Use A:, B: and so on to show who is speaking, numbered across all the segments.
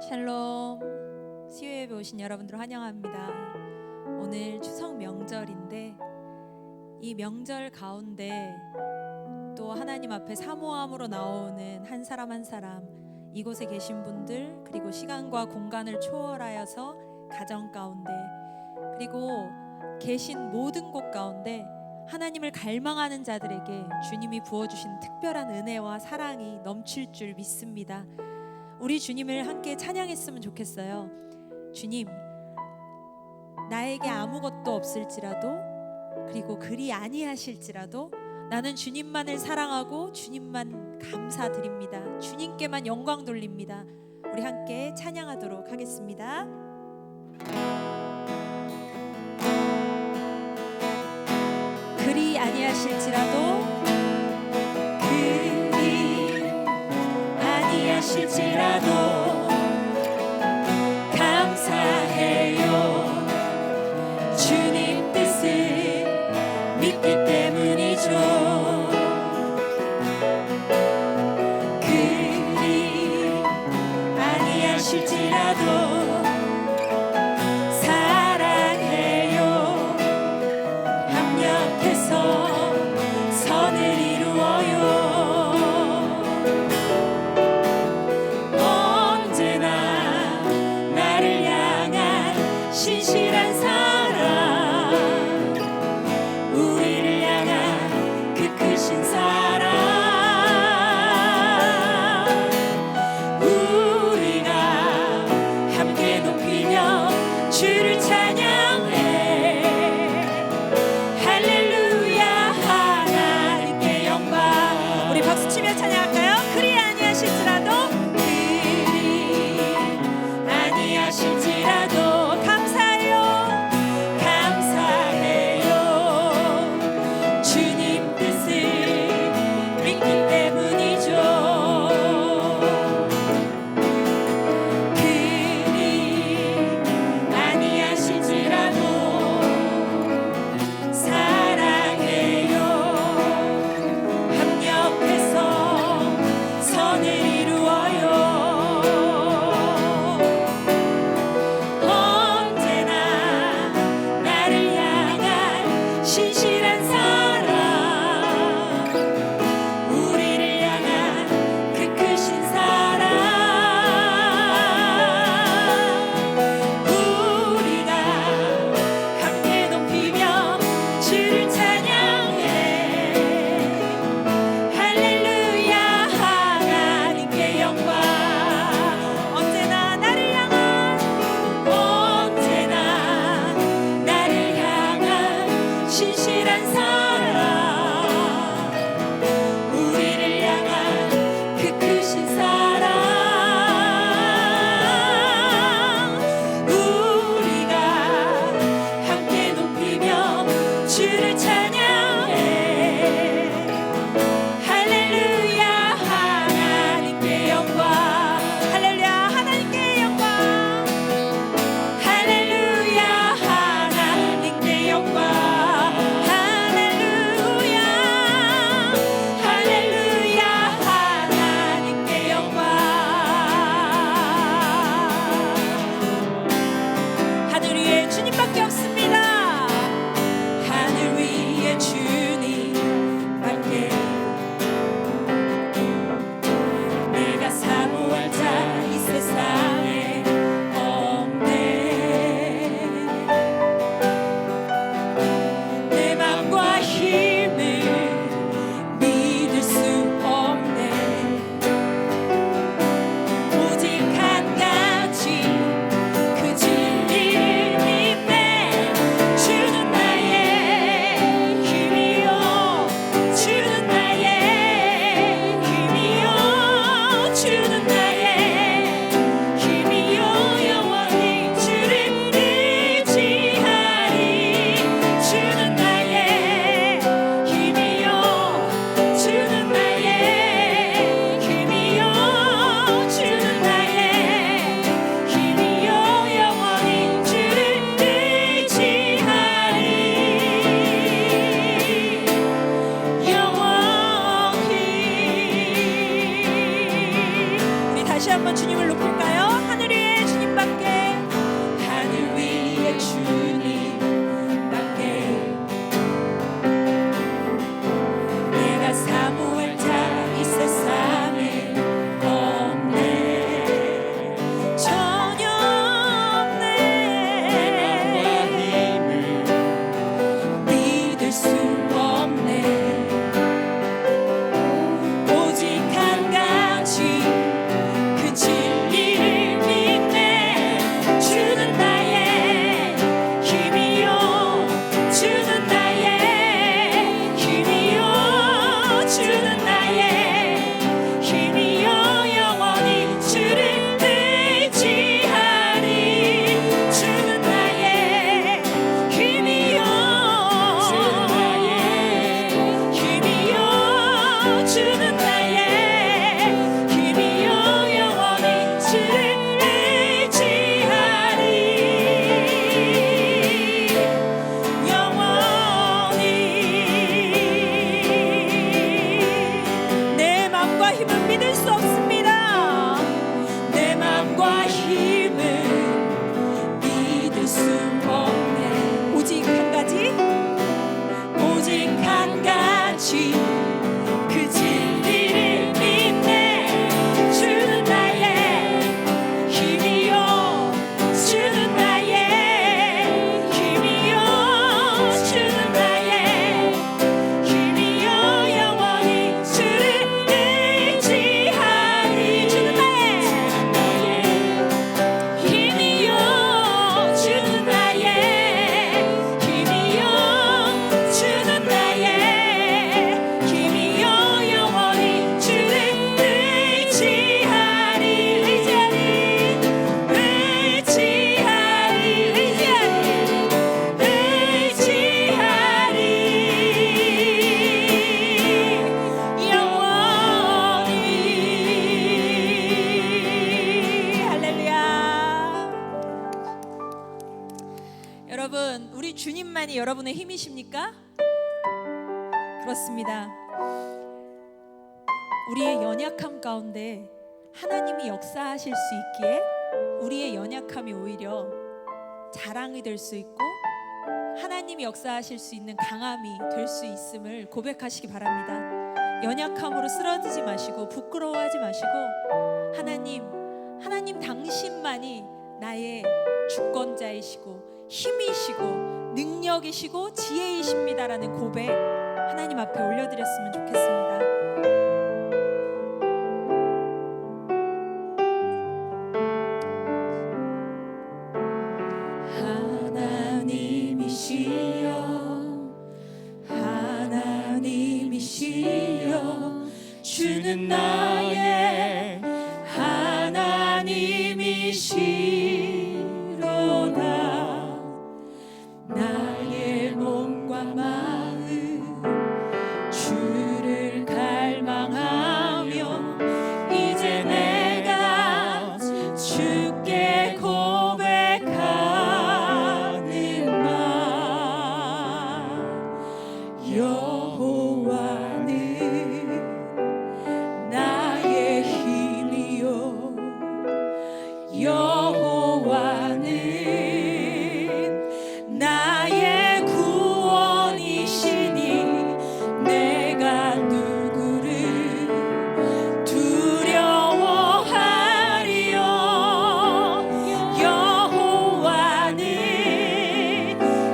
A: 샬롬, 수요예배 오신 여러분들 환영합니다. 오늘 추석 명절인데 이 명절 가운데 또 하나님 앞에 사모함으로 나오는 한 사람 한 사람, 이곳에 계신 분들, 그리고 시간과 공간을 초월하여서 가정 가운데, 그리고 계신 모든 곳 가운데 하나님을 갈망하는 자들에게 주님이 부어주신 특별한 은혜와 사랑이 넘칠 줄 믿습니다. 우리 주님을 함께 찬양했으면 좋겠어요. 주님, 나에게 아무것도 없을지라도, 그리고 그리 아니하실지라도 나는 주님만을 사랑하고 주님만 감사드립니다. 주님께만 영광 돌립니다. 우리 함께 찬양하도록 하겠습니다. 그리 아니하실지라도, 그리 아니하실지라도 감사해요. 주님 뜻을 믿기 때문이죠. 그리 아니하실지라도 선을 이루어요. 언제나 나를 향한 신실한 사랑, 우리를 향한 그 크신 사랑, 우리가 함께 높이며 주를 찬양해. 박수치며 찬양할까요? 그리 아니하실지라도, 그리 아니하실지라도 감사해요. 감사해요. 주님 뜻을 믿기 때문이죠. 그리 아니하실지라도 선을 이루어요. 언제나 나를 향한 신실한 사랑, 우리를 향한 그 크신 사랑, 우리가 함께 높이며 주를 찬양해. 신실한 사랑, 우리를 향한 그 크신 사랑, 우리가 함께 높이며 주를 찬양해. 할렐루야, 하나님께 영광. 할렐루야, 하나님께 영광. 할렐루야, 하나님께 영광. 다시 한번 주님을 높일까요? 하늘이 주님밖에 하늘 위에 주님밖에 내가 사모할 자 이 세상에 없네 전혀 없네 믿을 수 없네 오직 한 가지 그 진리를 믿네 주는 나의 힘이요 주는 나의 힘이요 주는 나의 힘이요 영원히 주를 의지하리 주는 나의 힘이요 주는 나의 힘이요 주는 나의 힘이요 영원히 주를 의지하리 영원히 내 맘과 힘은 믿을 수 없습니다 내 맘과 힘은 믿을 수 없네 오직 한 가지 오직 한 가지 그 진리를 믿네 주는 나의 힘이요 주는 나의 힘이요 주는 나의 힘이요 영원히 주를 의지하리 주는 나의 힘이요 주는 나의 힘이요 주는 나의 힘이요 영원히 주를 의지하리 영원히 할렐루야 여러분 우리 주님만이 여러분의 힘이십니까? 그렇습니다 우리의 연약함 가운데 하나님이 역사하실 수 있기에 우리의 연약함이 오히려 자랑이 될 수 있고 하나님이 역사하실 수 있는 강함이 될 수 있음을 고백하시기 바랍니다 연약함으로 쓰러지지 마시고 부끄러워하지 마시고 하나님 당신만이 나의 주권자이시고 힘이시고 능력이시고 지혜이십니다라는 고백 하나님 앞에 올려드렸으면 좋겠습니다 하나님이시여 주는 나의 하나님이시로다 나의 몸과 마음 주를 갈망하며 이제 내가 주께 고백하는 말 여호와는 나의 힘이요 여호와는 나의 구원이시니 내가 누구를 두려워하리요 여호와는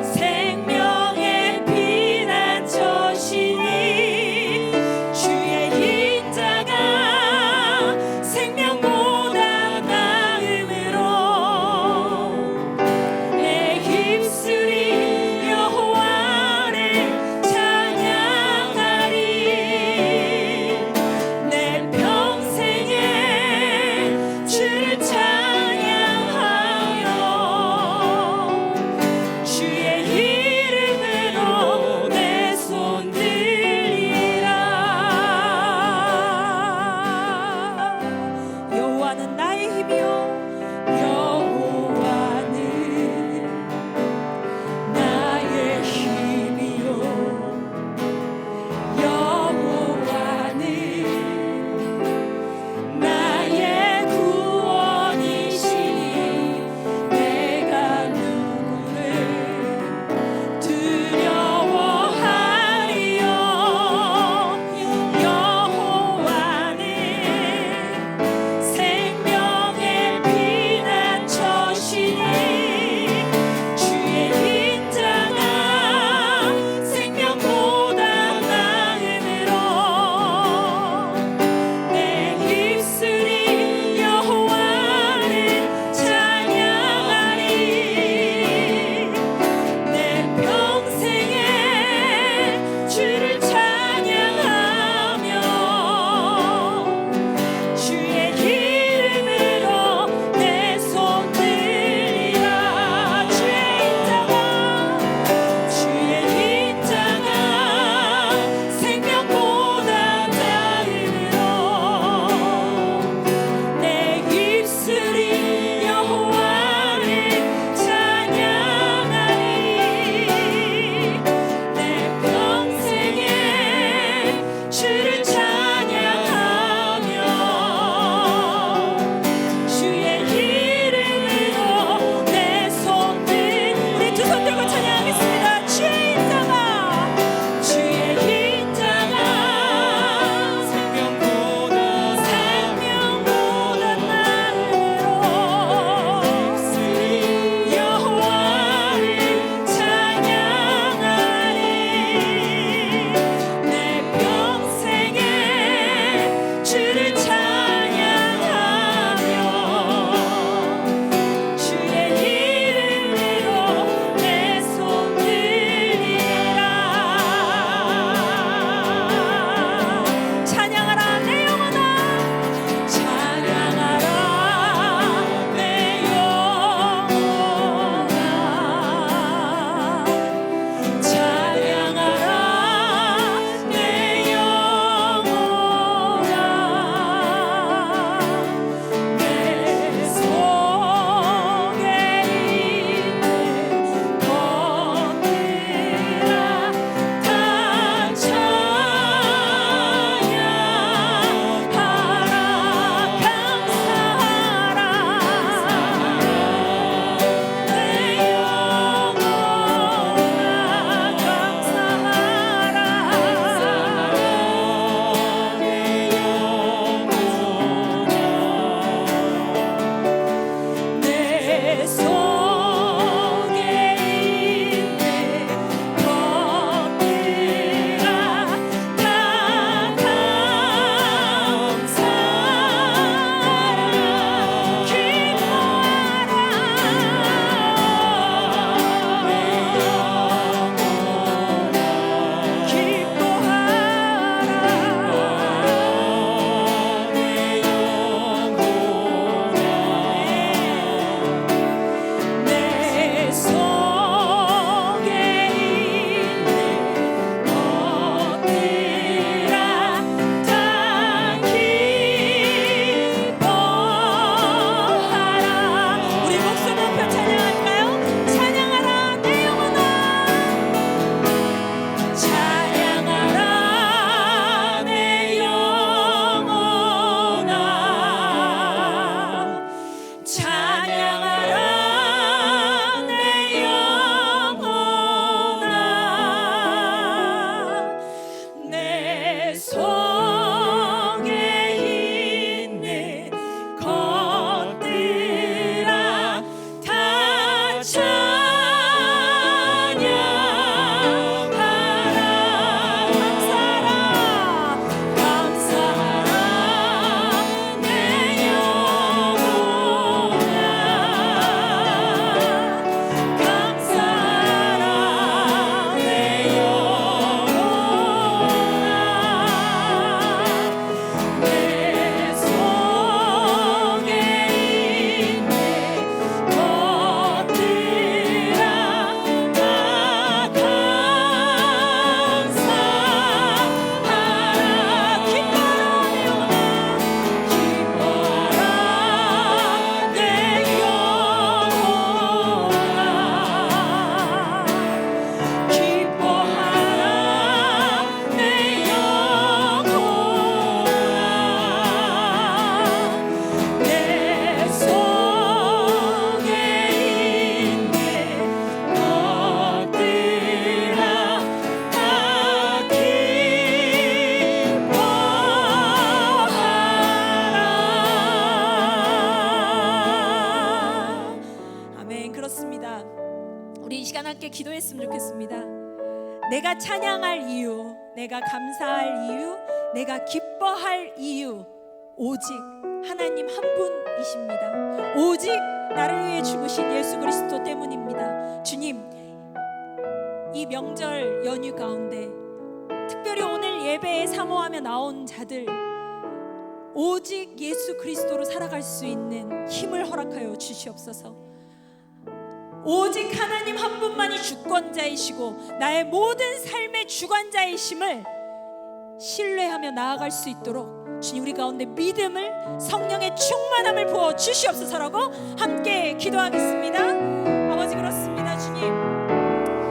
A: 생명의 피난처시니 주의 인자가 생명보다 나음으로 내 입술이 여호와를 찬양하리 내 평생에 주를 찬양하여 주의 이름으로 내 손 들리라 여호와는 나의 힘이요 여호와는 나의 힘이요 여호와는 나의 구원이시니 시간 함께 기도했으면 좋겠습니다. 내가 찬양할 이유, 내가 감사할 이유, 내가 기뻐할 이유, 오직 하나님 한 분이십니다. 오직 나를 위해 죽으신 예수 그리스도 때문입니다. 주님, 이 명절 연휴 가운데 특별히 오늘 예배에 사모하며 나온 자들, 오직 예수 그리스도로 살아갈 수 있는 힘을 허락하여 주시옵소서. 오직 하나님 한 분만이 주권자이시고 나의 모든 삶의 주관자이심을 신뢰하며 나아갈 수 있도록 주님 우리 가운데 믿음을, 성령의 충만함을 부어 주시옵소서라고 함께 기도하겠습니다. 아버지, 그렇습니다.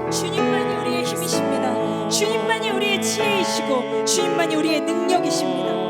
A: 주님만이 우리의 힘이십니다. 주님만이 우리의 지혜이시고 주님만이 우리의 능력이십니다.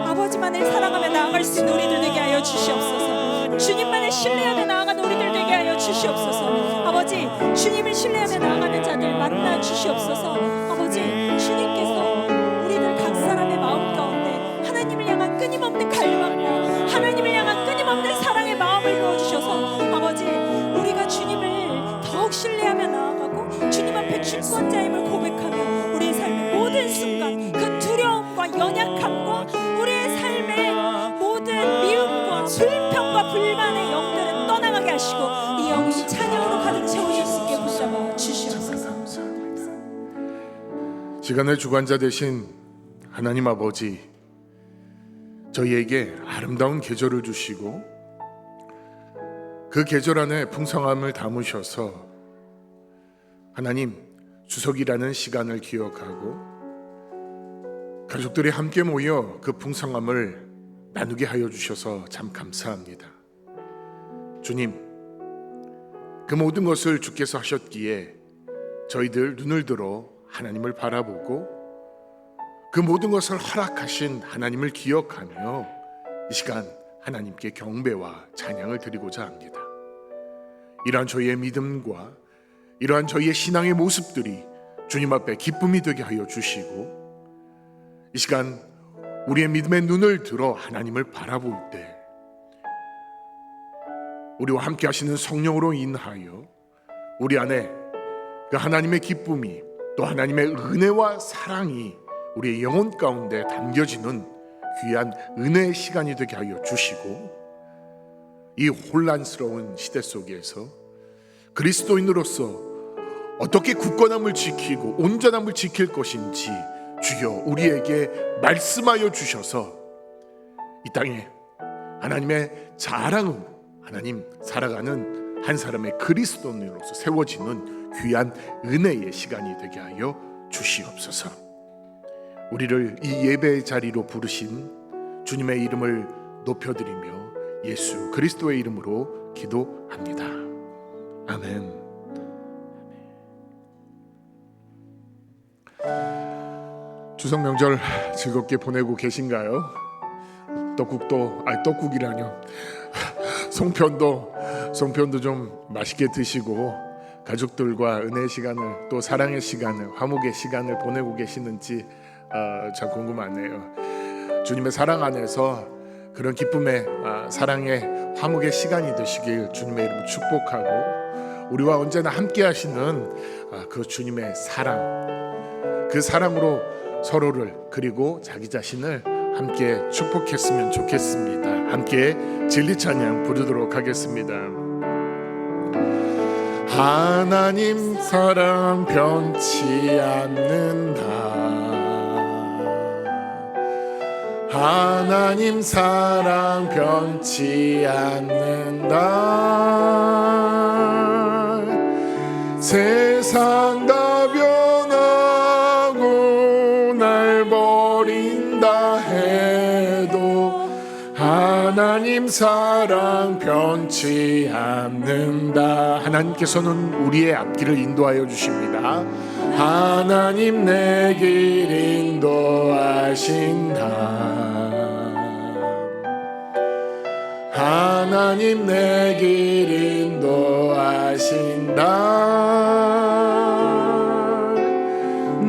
A: 아버지만을 사랑하며 나아갈 수 있는 우리들 되게 하여 주시옵소서. 주님만을 신뢰하며 나아가는 우리들 되게 하여 주시옵소서. 아버지, 주님을 신뢰하며 나아가는 자들 만나 주시옵소서. 아버지, 주님께서 우리들 각 사람의 마음 가운데 하나님을 향한 끊임없는 갈망과 하나님을 향한 끊임없는 사랑의 마음을 부어주셔서 아버지, 우리가 주님을 더욱 신뢰하며 나아가고 주님 앞에 주권자임을 고백하며 우리의 삶의 모든 순간 그 두려움과 연약함과 우리의 삶의 모든 미움과 불평과 불만의 영들은 떠나가게 하시고 이 영이 찬양으로 가득 채우실 수 있게 붙잡아 주시옵소서.
B: 시간의 주관자 되신 하나님 아버지, 저희에게 아름다운 계절을 주시고 그 계절 안에 풍성함을 담으셔서 하나님 추석이라는 시간을 기억하고 가족들이 함께 모여 그 풍성함을 나누게 하여 주셔서 참 감사합니다. 주님, 그 모든 것을 주께서 하셨기에 저희들 눈을 들어 하나님을 바라보고 그 모든 것을 허락하신 하나님을 기억하며 이 시간 하나님께 경배와 찬양을 드리고자 합니다. 이러한 저희의 믿음과 이러한 저희의 신앙의 모습들이 주님 앞에 기쁨이 되게 하여 주시고 이 시간 우리의 믿음의 눈을 들어 하나님을 바라볼 때 우리와 함께 하시는 성령으로 인하여 우리 안에 그 하나님의 기쁨이 또 하나님의 은혜와 사랑이 우리의 영혼 가운데 담겨지는 귀한 은혜의 시간이 되게 하여 주시고 이 혼란스러운 시대 속에서 그리스도인으로서 어떻게 굳건함을 지키고 온전함을 지킬 것인지 주여 우리에게 말씀하여 주셔서 이 땅에 하나님의 자랑으로 하나님 살아가는 한 사람의 그리스도인으로서 세워지는 귀한 은혜의 시간이 되게 하여 주시옵소서. 우리를 이 예배의 자리로 부르신 주님의 이름을 높여드리며 예수 그리스도의 이름으로 기도합니다. 아멘. 추석 명절 즐겁게 보내고 계신가요? 떡국이라뇨. 송편도 좀 맛있게 드시고 가족들과 은혜의 시간을 또 사랑의 시간을 화목의 시간을 보내고 계시는지 참 궁금하네요. 주님의 사랑 안에서 그런 기쁨의 사랑의 화목의 시간이 되시길 주님의 이름으로 축복하고 우리와 언제나 함께 하시는 그 주님의 사랑, 그 사랑으로 서로를 그리고 자기 자신을 함께 축복했으면 좋겠습니다. 함께 진리 찬양 부르도록 하겠습니다. 하나님 사랑 변치 않는다. 하나님 사랑 변치 않는다. 세상 다 변하고 날 버린다 해도 하나님 사랑 변치 않는다. 하나님께서는 우리의 앞길을 인도하여 주십니다. 하나님 내 길 인도하신다. 하나님 내 길 인도하신다.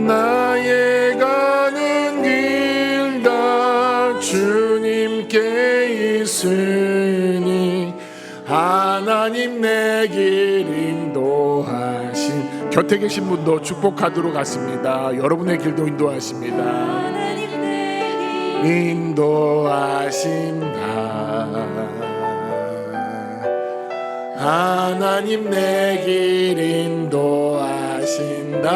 B: 나의 가는 길 다 주님께 있으니 하나님 내 길 인도하신, 곁에 계신 분도 축복하도록 하십니다. 여러분의 길도 인도하십니다.
A: 하나님 내 길
B: 인도하신다. 하나님 내 길 인도하신다.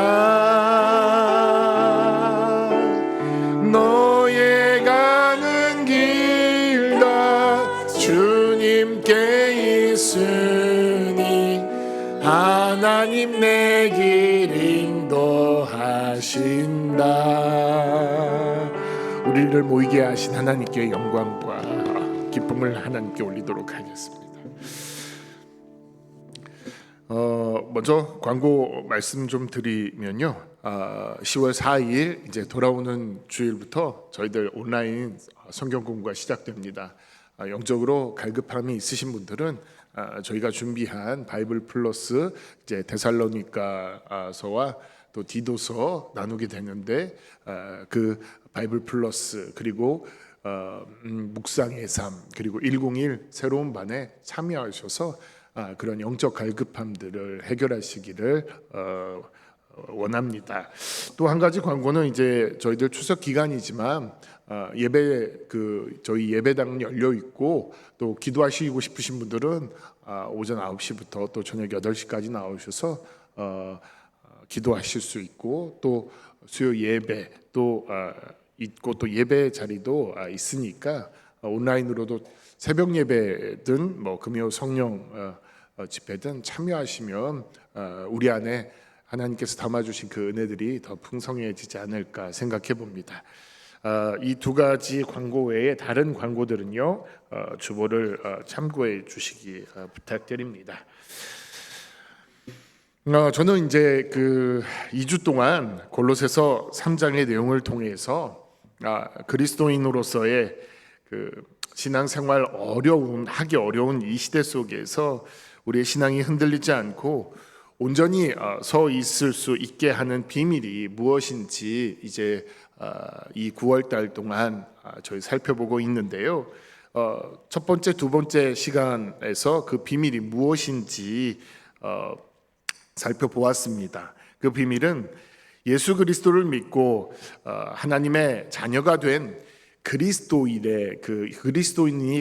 B: 너의 가는 길 다 주님께 있으니 하나님 내 길 인도하신다. 우리를 모이게 하신 하나님께 영광과 기쁨을 하나님께 올리도록 하겠습니다. 먼저 광고 말씀 좀 드리면요, 10월 4일 이제 돌아오는 주일부터 저희들 온라인 성경 공부가 시작됩니다. 영적으로 갈급함이 있으신 분들은 저희가 준비한 바이블 플러스 이제 데살로니가서와 또 디도서 나누게 되는데, 그 바이블 플러스 그리고 묵상의 삶 그리고 101 새로운 반에 참여하셔서 그런 영적 갈급함들을 해결하시기를 원합니다. 또 한 가지 광고는 이제 저희들 추석 기간이지만 예배 저희 예배당은 열려 있고, 또 기도하시고 싶으신 분들은 오전 9시부터 또 저녁 8시까지 나오셔서 기도하실 수 있고, 또 수요 예배 또 있고, 또 예배 자리도 있으니까 온라인으로도 새벽 예배든 뭐 금요 성령 집회든 참여하시면 우리 안에 하나님께서 담아주신 그 은혜들이 더 풍성해지지 않을까 생각해 봅니다. 이 두 가지 광고 외에 다른 광고들은요, 주보를 참고해 주시기 부탁드립니다. 저는 이제 2주 동안 골로새서 3장의 내용을 통해서 그리스도인으로서의 신앙생활 하기 어려운 이 시대 속에서 우리의 신앙이 흔들리지 않고 온전히 서 있을 수 있게 하는 비밀이 무엇인지 이제 이 9월 달 동안 저희 살펴보고 있는데요. 첫 번째, 두 번째 시간에서 그 비밀이 무엇인지 살펴보았습니다. 그 비밀은 예수 그리스도를 믿고 하나님의 자녀가 된 그리스도인이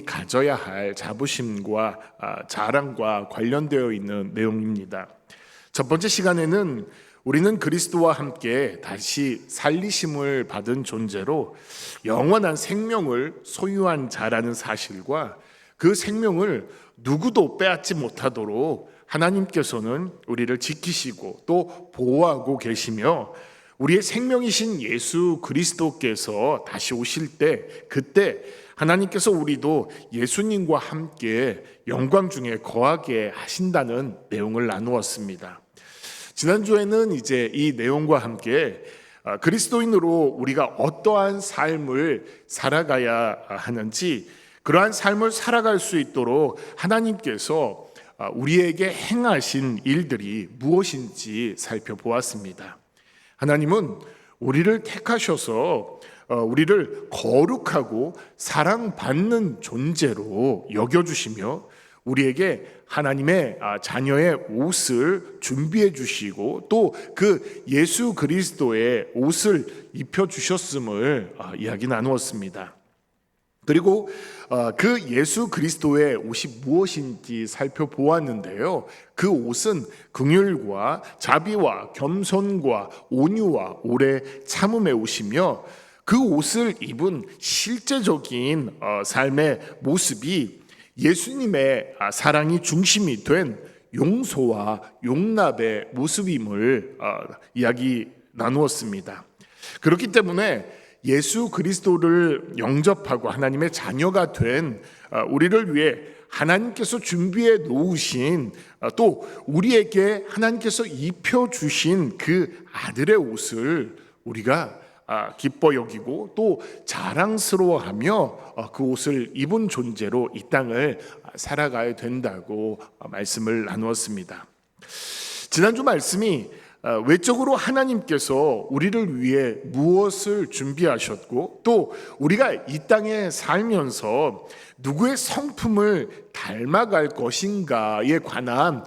B: 가져야 할 자부심과 자랑과 관련되어 있는 내용입니다. 첫 번째 시간에는 우리는 그리스도와 함께 다시 살리심을 받은 존재로 영원한 생명을 소유한 자라는 사실과 그 생명을 누구도 빼앗지 못하도록 하나님께서는 우리를 지키시고 또 보호하고 계시며, 우리의 생명이신 예수 그리스도께서 다시 오실 때 그때 하나님께서 우리도 예수님과 함께 영광 중에 거하게 하신다는 내용을 나누었습니다. 지난주에는 이제 이 내용과 함께 그리스도인으로 우리가 어떠한 삶을 살아가야 하는지, 그러한 삶을 살아갈 수 있도록 하나님께서 우리에게 행하신 일들이 무엇인지 살펴보았습니다. 하나님은 우리를 택하셔서 우리를 거룩하고 사랑받는 존재로 여겨주시며 우리에게 하나님의 자녀의 옷을 준비해 주시고 또 그 예수 그리스도의 옷을 입혀주셨음을 이야기 나누었습니다. 그리고 그 예수 그리스도의 옷이 무엇인지 살펴보았는데요. 그 옷은 긍휼과 자비와 겸손과 온유와 오래 참음의 옷이며, 그 옷을 입은 실제적인 삶의 모습이 예수님의 사랑이 중심이 된 용서와 용납의 모습임을 이야기 나누었습니다. 그렇기 때문에 예수 그리스도를 영접하고 하나님의 자녀가 된 우리를 위해 하나님께서 준비해 놓으신, 또 우리에게 하나님께서 입혀주신 그 아들의 옷을 우리가 기뻐 여기고 또 자랑스러워하며 그 옷을 입은 존재로 이 땅을 살아가야 된다고 말씀을 나누었습니다. 지난주 말씀이 외적으로 하나님께서 우리를 위해 무엇을 준비하셨고 또 우리가 이 땅에 살면서 누구의 성품을 닮아갈 것인가에 관한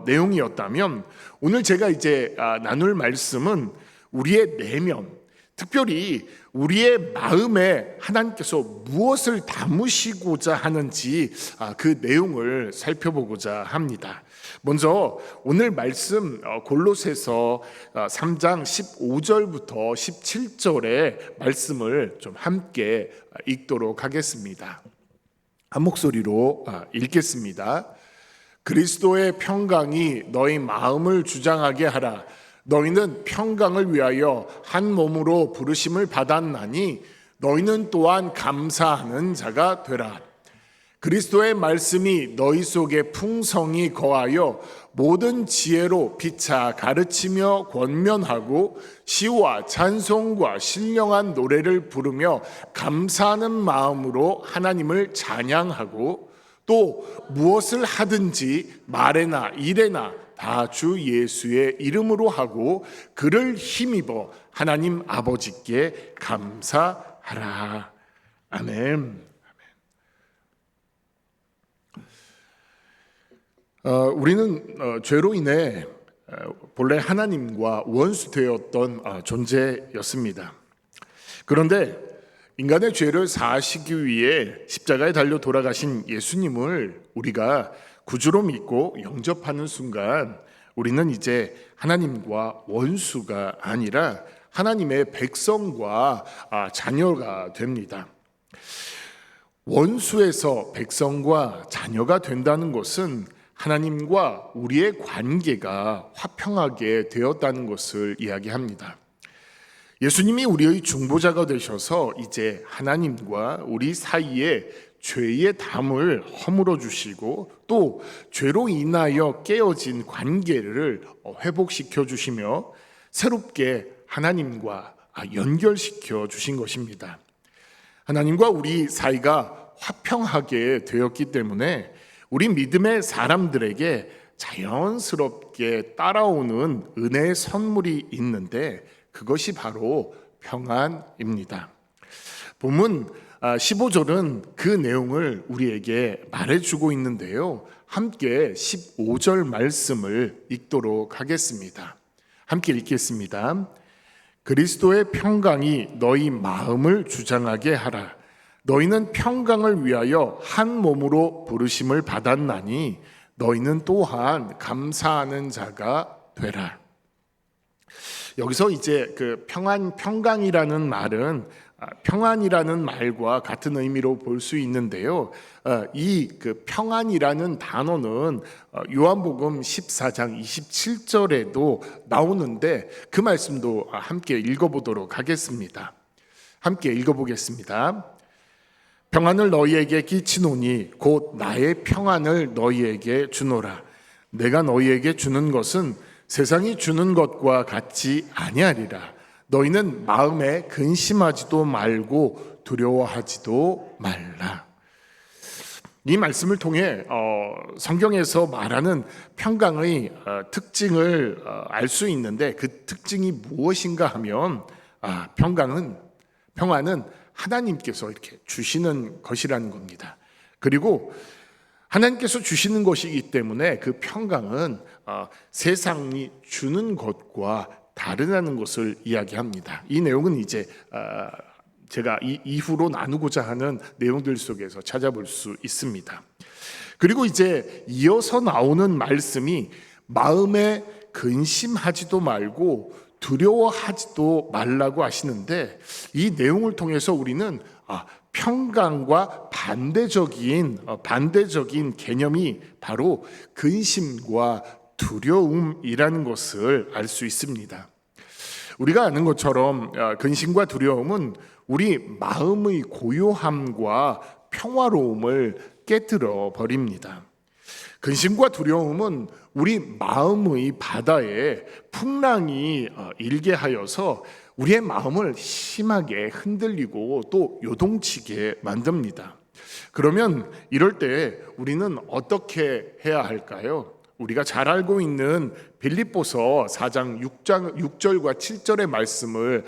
B: 내용이었다면 오늘 제가 이제 나눌 말씀은 우리의 내면, 특별히 우리의 마음에 하나님께서 무엇을 담으시고자 하는지 그 내용을 살펴보고자 합니다. 먼저 오늘 말씀 골로새서 3장 15절부터 17절의 말씀을 좀 함께 읽도록 하겠습니다. 한 목소리로 읽겠습니다. 그리스도의 평강이 너희 마음을 주장하게 하라. 너희는 평강을 위하여 한 몸으로 부르심을 받았나니 너희는 또한 감사하는 자가 되라. 그리스도의 말씀이 너희 속에 풍성히 거하여 모든 지혜로 피차 가르치며 권면하고 시와 찬송과 신령한 노래를 부르며 감사하는 마음으로 하나님을 찬양하고 또 무엇을 하든지 말에나 일에나 다 주 예수의 이름으로 하고 그를 힘입어 하나님 아버지께 감사하라. 아멘. 우리는 죄로 인해 본래 하나님과 원수되었던 존재였습니다. 그런데 인간의 죄를 사하시기 위해 십자가에 달려 돌아가신 예수님을 우리가 구주로 믿고 영접하는 순간 우리는 이제 하나님과 원수가 아니라 하나님의 백성과 자녀가 됩니다. 원수에서 백성과 자녀가 된다는 것은 하나님과 우리의 관계가 화평하게 되었다는 것을 이야기합니다. 예수님이 우리의 중보자가 되셔서 이제 하나님과 우리 사이에 죄의 담을 허물어 주시고 또 죄로 인하여 깨어진 관계를 회복시켜 주시며 새롭게 하나님과 연결시켜 주신 것입니다. 하나님과 우리 사이가 화평하게 되었기 때문에 우리 믿음의 사람들에게 자연스럽게 따라오는 은혜의 선물이 있는데 그것이 바로 평안입니다. 본문 15절은 그 내용을 우리에게 말해주고 있는데요. 함께 15절 말씀을 읽도록 하겠습니다. 함께 읽겠습니다. 그리스도의 평강이 너희 마음을 주장하게 하라. 너희는 평강을 위하여 한 몸으로 부르심을 받았나니 너희는 또한 감사하는 자가 되라. 여기서 이제 그 평강이라는 말은 평안이라는 말과 같은 의미로 볼 수 있는데요. 이 그 평안이라는 단어는 요한복음 14장 27절에도 나오는데 그 말씀도 함께 읽어보도록 하겠습니다. 함께 읽어보겠습니다. 평안을 너희에게 끼치노니 곧 나의 평안을 너희에게 주노라. 내가 너희에게 주는 것은 세상이 주는 것과 같지 아니하리라. 너희는 마음에 근심하지도 말고 두려워하지도 말라. 이 말씀을 통해 성경에서 말하는 평강의 특징을 알 수 있는데 그 특징이 무엇인가 하면 평안은 하나님께서 이렇게 주시는 것이라는 겁니다. 그리고 하나님께서 주시는 것이기 때문에 그 평강은 세상이 주는 것과 다르다는 것을 이야기합니다. 이 내용은 이제 제가 이후로 나누고자 하는 내용들 속에서 찾아볼 수 있습니다. 그리고 이제 이어서 나오는 말씀이 마음에 근심하지도 말고 두려워하지도 말라고 하시는데 이 내용을 통해서 우리는 평강과 반대적인 개념이 바로 근심과 두려움이라는 것을 알 수 있습니다. 우리가 아는 것처럼 근심과 두려움은 우리 마음의 고요함과 평화로움을 깨뜨려 버립니다. 근심과 두려움은 우리 마음의 바다에 풍랑이 일게 하여서 우리의 마음을 심하게 흔들리고 또 요동치게 만듭니다. 그러면 이럴 때 우리는 어떻게 해야 할까요? 우리가 잘 알고 있는 빌립보서 4장 6절과 7절의 말씀을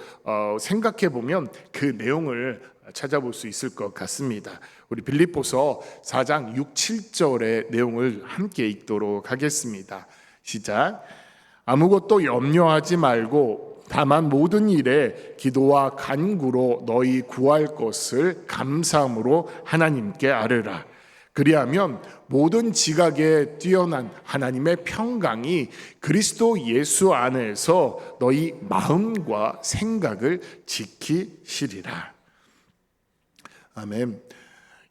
B: 생각해 보면 그 내용을 찾아볼 수 있을 것 같습니다. 우리 빌립보서 4장 6, 7절의 내용을 함께 읽도록 하겠습니다. 시작. 아무것도 염려하지 말고 다만 모든 일에 기도와 간구로 너희 구할 것을 감사함으로 하나님께 아뢰라. 그리하면 모든 지각에 뛰어난 하나님의 평강이 그리스도 예수 안에서 너희 마음과 생각을 지키시리라. 아멘.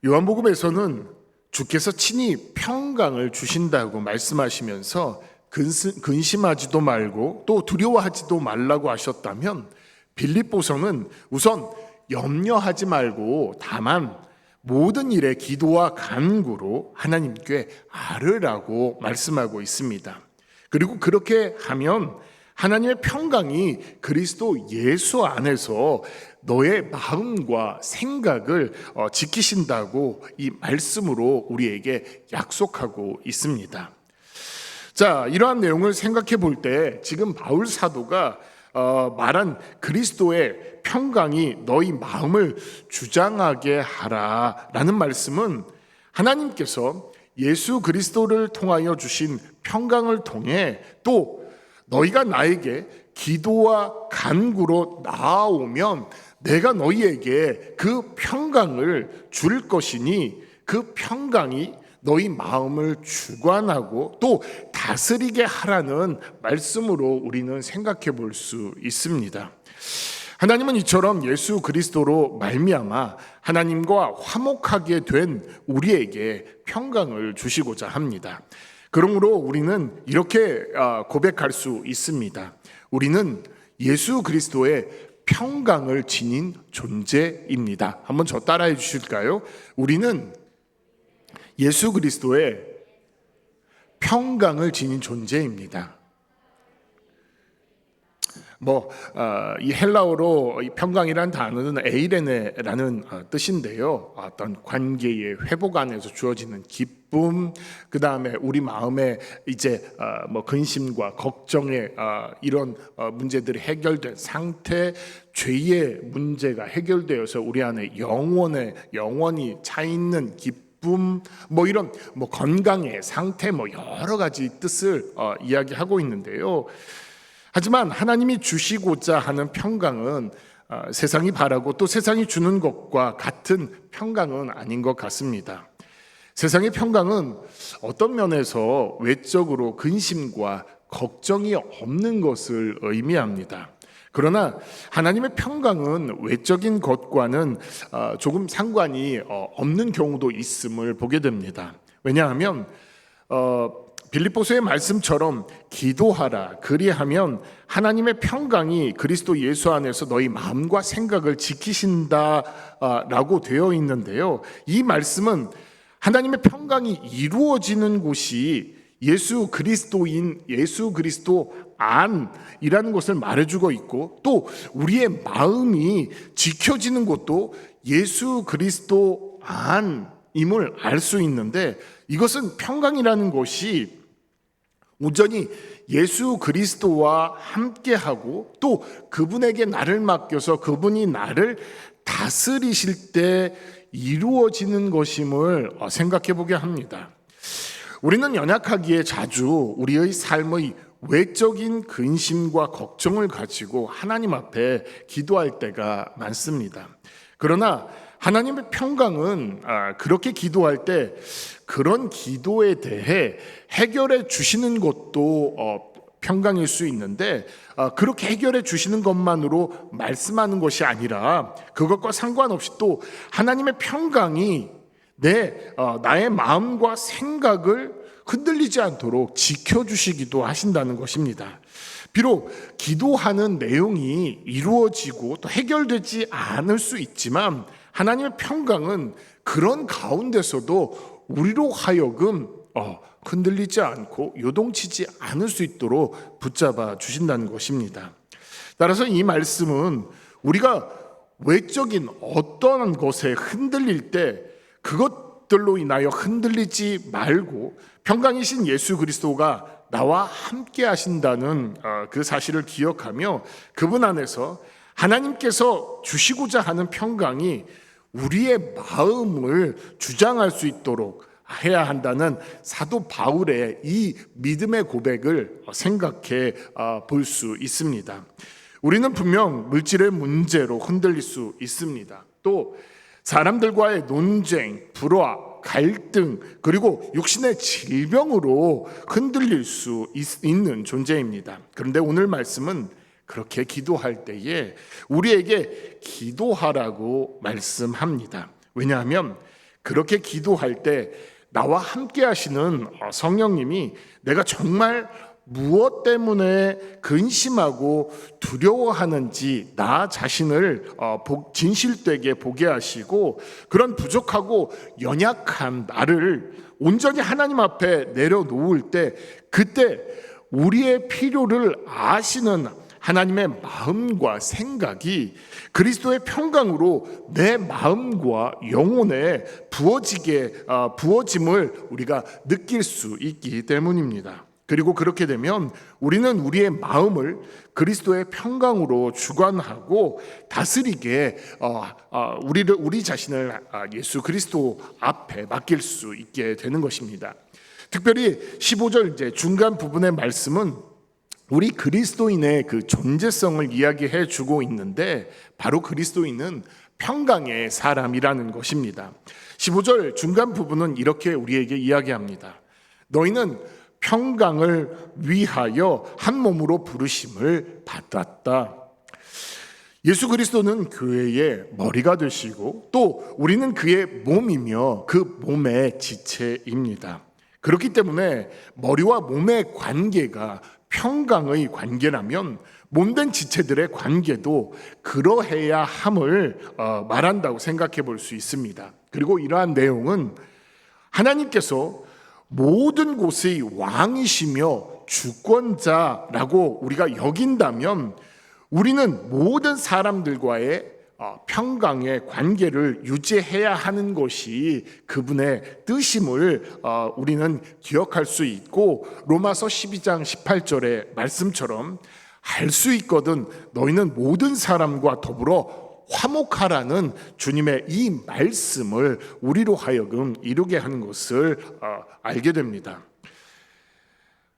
B: 요한복음에서는 주께서 친히 평강을 주신다고 말씀하시면서 근심하지도 말고 또 두려워하지도 말라고 하셨다면, 빌립보서는 우선 염려하지 말고 다만 모든 일에 기도와 간구로 하나님께 아뢰라고 말씀하고 있습니다. 그리고 그렇게 하면 하나님의 평강이 그리스도 예수 안에서 너의 마음과 생각을 지키신다고 이 말씀으로 우리에게 약속하고 있습니다. 자, 이러한 내용을 생각해 볼 때 지금 바울 사도가 말한 그리스도의 평강이 너희 마음을 주장하게 하라라는 말씀은 하나님께서 예수 그리스도를 통하여 주신 평강을 통해 또 너희가 나에게 기도와 간구로 나아오면 내가 너희에게 그 평강을 줄 것이니 그 평강이 너희 마음을 주관하고 또 다스리게 하라는 말씀으로 우리는 생각해 볼 수 있습니다. 하나님은 이처럼 예수 그리스도로 말미암아 하나님과 화목하게 된 우리에게 평강을 주시고자 합니다. 그러므로 우리는 이렇게 고백할 수 있습니다. 우리는 예수 그리스도의 평강을 지닌 존재입니다. 한번 저 따라해 주실까요? 우리는 예수 그리스도의 평강을 지닌 존재입니다. 이 헬라어로 평강이라는 단어는 에이레네라는 뜻인데요. 어떤 관계의 회복 안에서 주어지는 기쁨, 그 다음에 우리 마음에 이제 근심과 걱정의 이런 문제들이 해결된 상태, 죄의 문제가 해결되어서 우리 안에 영원히 차 있는 기쁨, 이런 건강의 상태, 여러 가지 뜻을 이야기하고 있는데요. 하지만 하나님이 주시고자 하는 평강은 세상이 바라고 또 세상이 주는 것과 같은 평강은 아닌 것 같습니다. 세상의 평강은 어떤 면에서 외적으로 근심과 걱정이 없는 것을 의미합니다. 그러나 하나님의 평강은 외적인 것과는 조금 상관이 없는 경우도 있음을 보게 됩니다. 왜냐하면 빌립보서의 말씀처럼 기도하라, 그리하면 하나님의 평강이 그리스도 예수 안에서 너희 마음과 생각을 지키신다라고 되어 있는데요. 이 말씀은 하나님의 평강이 이루어지는 곳이 예수 그리스도 안이라는 것을 말해주고 있고, 또 우리의 마음이 지켜지는 것도 예수 그리스도 안임을 알 수 있는데, 이것은 평강이라는 것이 온전히 예수 그리스도와 함께하고 또 그분에게 나를 맡겨서 그분이 나를 다스리실 때 이루어지는 것임을 생각해 보게 합니다. 우리는 연약하기에 자주 우리의 삶의 외적인 근심과 걱정을 가지고 하나님 앞에 기도할 때가 많습니다. 그러나 하나님의 평강은 그렇게 기도할 때 그런 기도에 대해 해결해 주시는 것도 평강일 수 있는데, 그렇게 해결해 주시는 것만으로 말씀하는 것이 아니라 그것과 상관없이 또 하나님의 평강이 나의 마음과 생각을 흔들리지 않도록 지켜주시기도 하신다는 것입니다. 비록 기도하는 내용이 이루어지고 또 해결되지 않을 수 있지만 하나님의 평강은 그런 가운데서도 우리로 하여금 흔들리지 않고 요동치지 않을 수 있도록 붙잡아 주신다는 것입니다. 따라서 이 말씀은 우리가 외적인 어떠한 것에 흔들릴 때 그것 것들로 인하여 흔들리지 말고 평강이신 예수 그리스도가 나와 함께 하신다는 그 사실을 기억하며 그분 안에서 하나님께서 주시고자 하는 평강이 우리의 마음을 주장할 수 있도록 해야 한다는 사도 바울의 이 믿음의 고백을 생각해 볼 수 있습니다. 우리는 분명 물질의 문제로 흔들릴 수 있습니다. 또 사람들과의 논쟁, 불화, 갈등, 그리고 육신의 질병으로 흔들릴 수 있는 존재입니다. 그런데 오늘 말씀은 그렇게 기도할 때에 우리에게 기도하라고 말씀합니다. 왜냐하면 그렇게 기도할 때 나와 함께 하시는 성령님이 내가 정말 무엇 때문에 근심하고 두려워하는지 나 자신을 진실되게 보게 하시고 그런 부족하고 연약한 나를 온전히 하나님 앞에 내려놓을 때 그때 우리의 필요를 아시는 하나님의 마음과 생각이 그리스도의 평강으로 내 마음과 영혼에 부어짐을 우리가 느낄 수 있기 때문입니다. 그리고 그렇게 되면 우리는 우리의 마음을 그리스도의 평강으로 주관하고 다스리게 우리 자신을 예수 그리스도 앞에 맡길 수 있게 되는 것입니다. 특별히 15절 이제 중간 부분의 말씀은 우리 그리스도인의 그 존재성을 이야기해 주고 있는데 바로 그리스도인은 평강의 사람이라는 것입니다. 15절 중간 부분은 이렇게 우리에게 이야기합니다. 너희는 평강을 위하여 한 몸으로 부르심을 받았다. 예수 그리스도는 교회의 머리가 되시고 또 우리는 그의 몸이며 그 몸의 지체입니다. 그렇기 때문에 머리와 몸의 관계가 평강의 관계라면 몸된 지체들의 관계도 그러해야 함을 말한다고 생각해 볼 수 있습니다. 그리고 이러한 내용은 하나님께서 모든 곳의 왕이시며 주권자라고 우리가 여긴다면 우리는 모든 사람들과의 평강의 관계를 유지해야 하는 것이 그분의 뜻임을 우리는 기억할 수 있고 로마서 12장 18절의 말씀처럼 할 수 있거든 너희는 모든 사람과 더불어 화목하라는 주님의 이 말씀을 우리로 하여금 이루게 하는 것을 알게 됩니다.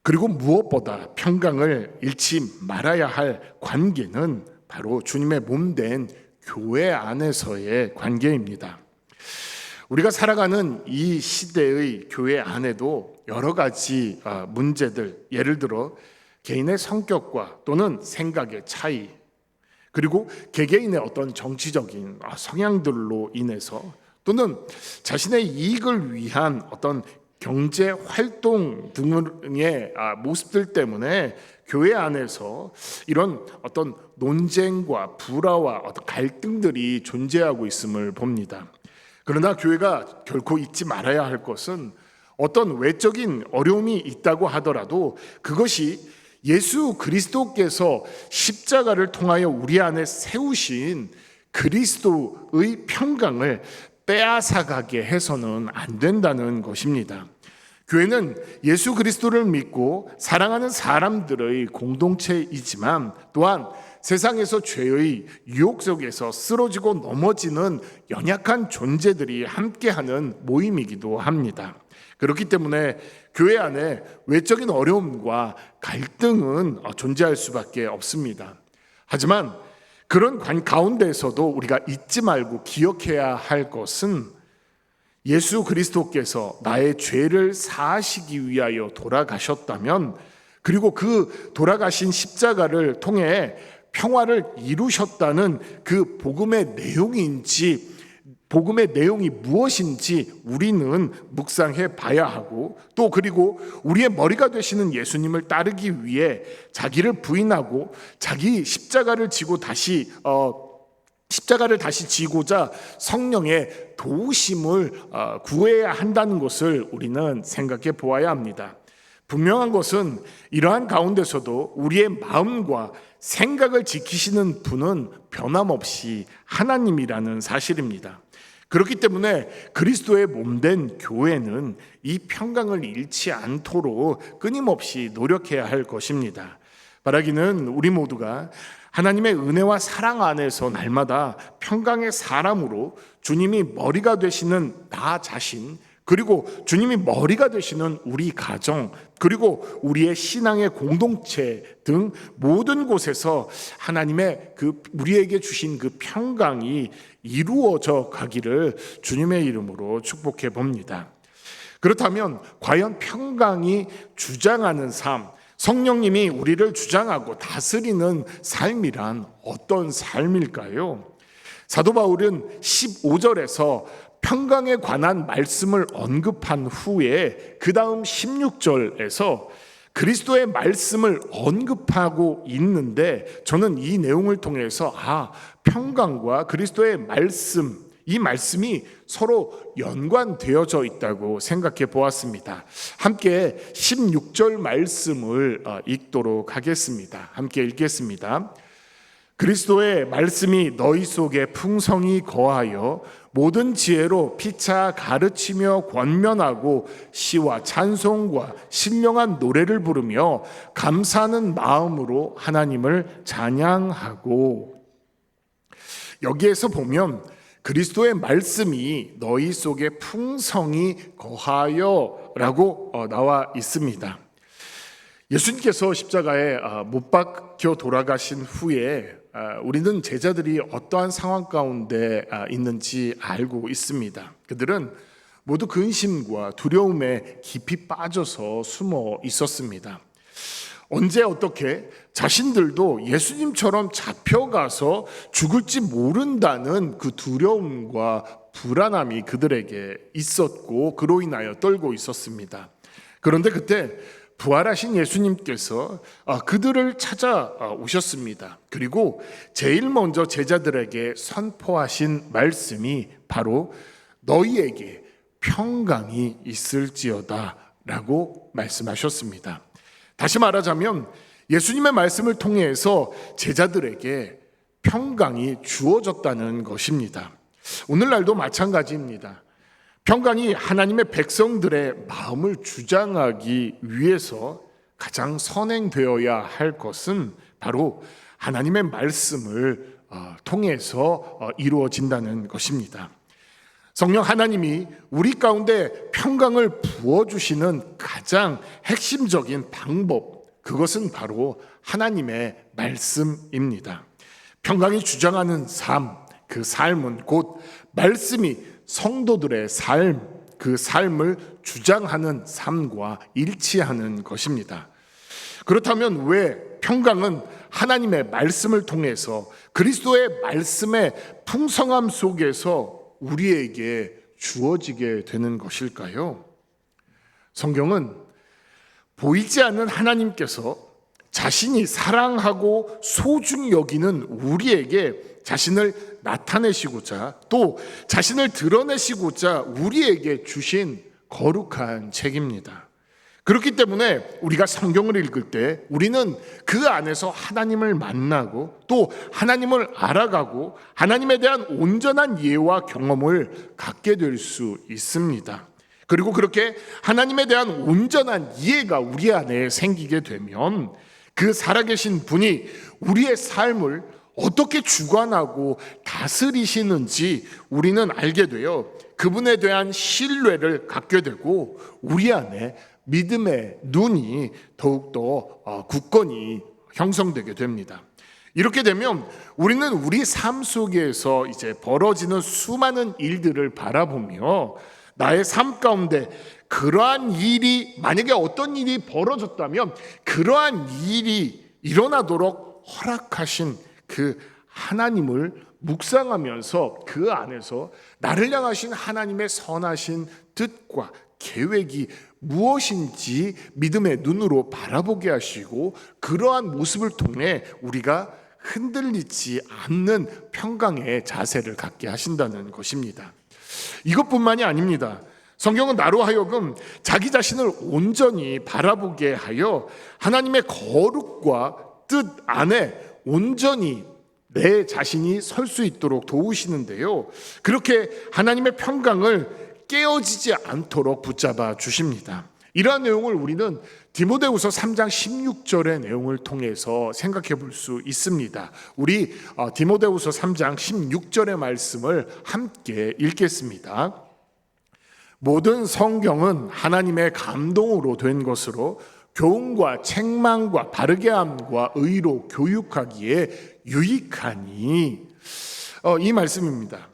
B: 그리고 무엇보다 평강을 잃지 말아야 할 관계는 바로 주님의 몸된 교회 안에서의 관계입니다. 우리가 살아가는 이 시대의 교회 안에도 여러 가지 문제들, 예를 들어 개인의 성격과 또는 생각의 차이, 그리고 개개인의 어떤 정치적인 성향들로 인해서 또는 자신의 이익을 위한 어떤 경제 활동 등의 모습들 때문에 교회 안에서 이런 어떤 논쟁과 불화와 어떤 갈등들이 존재하고 있음을 봅니다. 그러나 교회가 결코 잊지 말아야 할 것은 어떤 외적인 어려움이 있다고 하더라도 그것이 예수 그리스도께서 십자가를 통하여 우리 안에 세우신 그리스도의 평강을 빼앗아가게 해서는 안 된다는 것입니다. 교회는 예수 그리스도를 믿고 사랑하는 사람들의 공동체이지만 또한 세상에서 죄의 유혹 속에서 쓰러지고 넘어지는 연약한 존재들이 함께하는 모임이기도 합니다. 그렇기 때문에 교회 안에 외적인 어려움과 갈등은 존재할 수밖에 없습니다. 하지만 그런 가운데에서도 우리가 잊지 말고 기억해야 할 것은 예수 그리스도께서 나의 죄를 사하시기 위하여 돌아가셨다면 그리고 그 돌아가신 십자가를 통해 평화를 이루셨다는 그 복음의 내용이 무엇인지 우리는 묵상해 봐야 하고 또 그리고 우리의 머리가 되시는 예수님을 따르기 위해 자기를 부인하고 자기 십자가를 지고 십자가를 다시 지고자 성령의 도우심을 구해야 한다는 것을 우리는 생각해 보아야 합니다. 분명한 것은 이러한 가운데서도 우리의 마음과 생각을 지키시는 분은 변함없이 하나님이라는 사실입니다. 그렇기 때문에 그리스도의 몸된 교회는 이 평강을 잃지 않도록 끊임없이 노력해야 할 것입니다. 바라기는 우리 모두가 하나님의 은혜와 사랑 안에서 날마다 평강의 사람으로 주님이 머리가 되시는 나 자신, 그리고 주님이 머리가 되시는 우리 가정, 그리고 우리의 신앙의 공동체 등 모든 곳에서 하나님의 우리에게 주신 그 평강이 이루어져 가기를 주님의 이름으로 축복해 봅니다. 그렇다면 과연 평강이 주장하는 삶, 성령님이 우리를 주장하고 다스리는 삶이란 어떤 삶일까요? 사도 바울은 15절에서 평강에 관한 말씀을 언급한 후에 그 다음 16절에서 그리스도의 말씀을 언급하고 있는데, 저는 이 내용을 통해서 평강과 그리스도의 말씀, 이 말씀이 서로 연관되어져 있다고 생각해 보았습니다. 함께 16절 말씀을 읽도록 하겠습니다. 함께 읽겠습니다. 그리스도의 말씀이 너희 속에 풍성히 거하여 모든 지혜로 피차 가르치며 권면하고 시와 찬송과 신령한 노래를 부르며 감사하는 마음으로 하나님을 찬양하고. 여기에서 보면 그리스도의 말씀이 너희 속에 풍성히 거하여 라고 나와 있습니다. 예수님께서 십자가에 못 박혀 돌아가신 후에 우리는 제자들이 어떠한 상황 가운데 있는지 알고 있습니다. 그들은 모두 근심과 두려움에 깊이 빠져서 숨어 있었습니다. 언제 어떻게 자신들도 예수님처럼 잡혀가서 죽을지 모른다는 그 두려움과 불안함이 그들에게 있었고, 그로 인하여 떨고 있었습니다. 그런데 그때 부활하신 예수님께서 그들을 찾아오셨습니다. 그리고 제일 먼저 제자들에게 선포하신 말씀이 바로 너희에게 평강이 있을지어다 라고 말씀하셨습니다. 다시 말하자면 예수님의 말씀을 통해서 제자들에게 평강이 주어졌다는 것입니다. 오늘날도 마찬가지입니다. 평강이 하나님의 백성들의 마음을 주장하기 위해서 가장 선행되어야 할 것은 바로 하나님의 말씀을 통해서 이루어진다는 것입니다. 성령 하나님이 우리 가운데 평강을 부어주시는 가장 핵심적인 방법, 그것은 바로 하나님의 말씀입니다. 평강이 주장하는 삶, 그 삶은 곧 말씀이 성도들의 삶, 그 삶을 주장하는 삶과 일치하는 것입니다. 그렇다면 왜 평강은 하나님의 말씀을 통해서 그리스도의 말씀의 풍성함 속에서 우리에게 주어지게 되는 것일까요? 성경은 보이지 않는 하나님께서 자신이 사랑하고 소중히 여기는 우리에게 자신을 나타내시고자, 또 자신을 드러내시고자 우리에게 주신 거룩한 책입니다. 그렇기 때문에 우리가 성경을 읽을 때 우리는 그 안에서 하나님을 만나고 또 하나님을 알아가고 하나님에 대한 온전한 이해와 경험을 갖게 될 수 있습니다. 그리고 그렇게 하나님에 대한 온전한 이해가 우리 안에 생기게 되면 그 살아계신 분이 우리의 삶을 어떻게 주관하고 다스리시는지 우리는 알게 되어 그분에 대한 신뢰를 갖게 되고 우리 안에 믿음의 눈이 더욱더 굳건히 형성되게 됩니다. 이렇게 되면 우리는 우리 삶 속에서 이제 벌어지는 수많은 일들을 바라보며 나의 삶 가운데 그러한 일이, 만약에 어떤 일이 벌어졌다면 그러한 일이 일어나도록 허락하신 그 하나님을 묵상하면서 그 안에서 나를 향하신 하나님의 선하신 뜻과 계획이 무엇인지 믿음의 눈으로 바라보게 하시고 그러한 모습을 통해 우리가 흔들리지 않는 평강의 자세를 갖게 하신다는 것입니다. 이것뿐만이 아닙니다. 성경은 나로 하여금 자기 자신을 온전히 바라보게 하여 하나님의 거룩과 뜻 안에 온전히 내 자신이 설 수 있도록 도우시는데요. 그렇게 하나님의 평강을 깨어지지 않도록 붙잡아 주십니다. 이러한 내용을 우리는 디모데후서 3장 16절의 내용을 통해서 생각해 볼 수 있습니다. 우리 디모데후서 3장 16절의 말씀을 함께 읽겠습니다. 모든 성경은 하나님의 감동으로 된 것으로 교훈과 책망과 바르게 함과 의로 교육하기에 유익하니, 이 말씀입니다.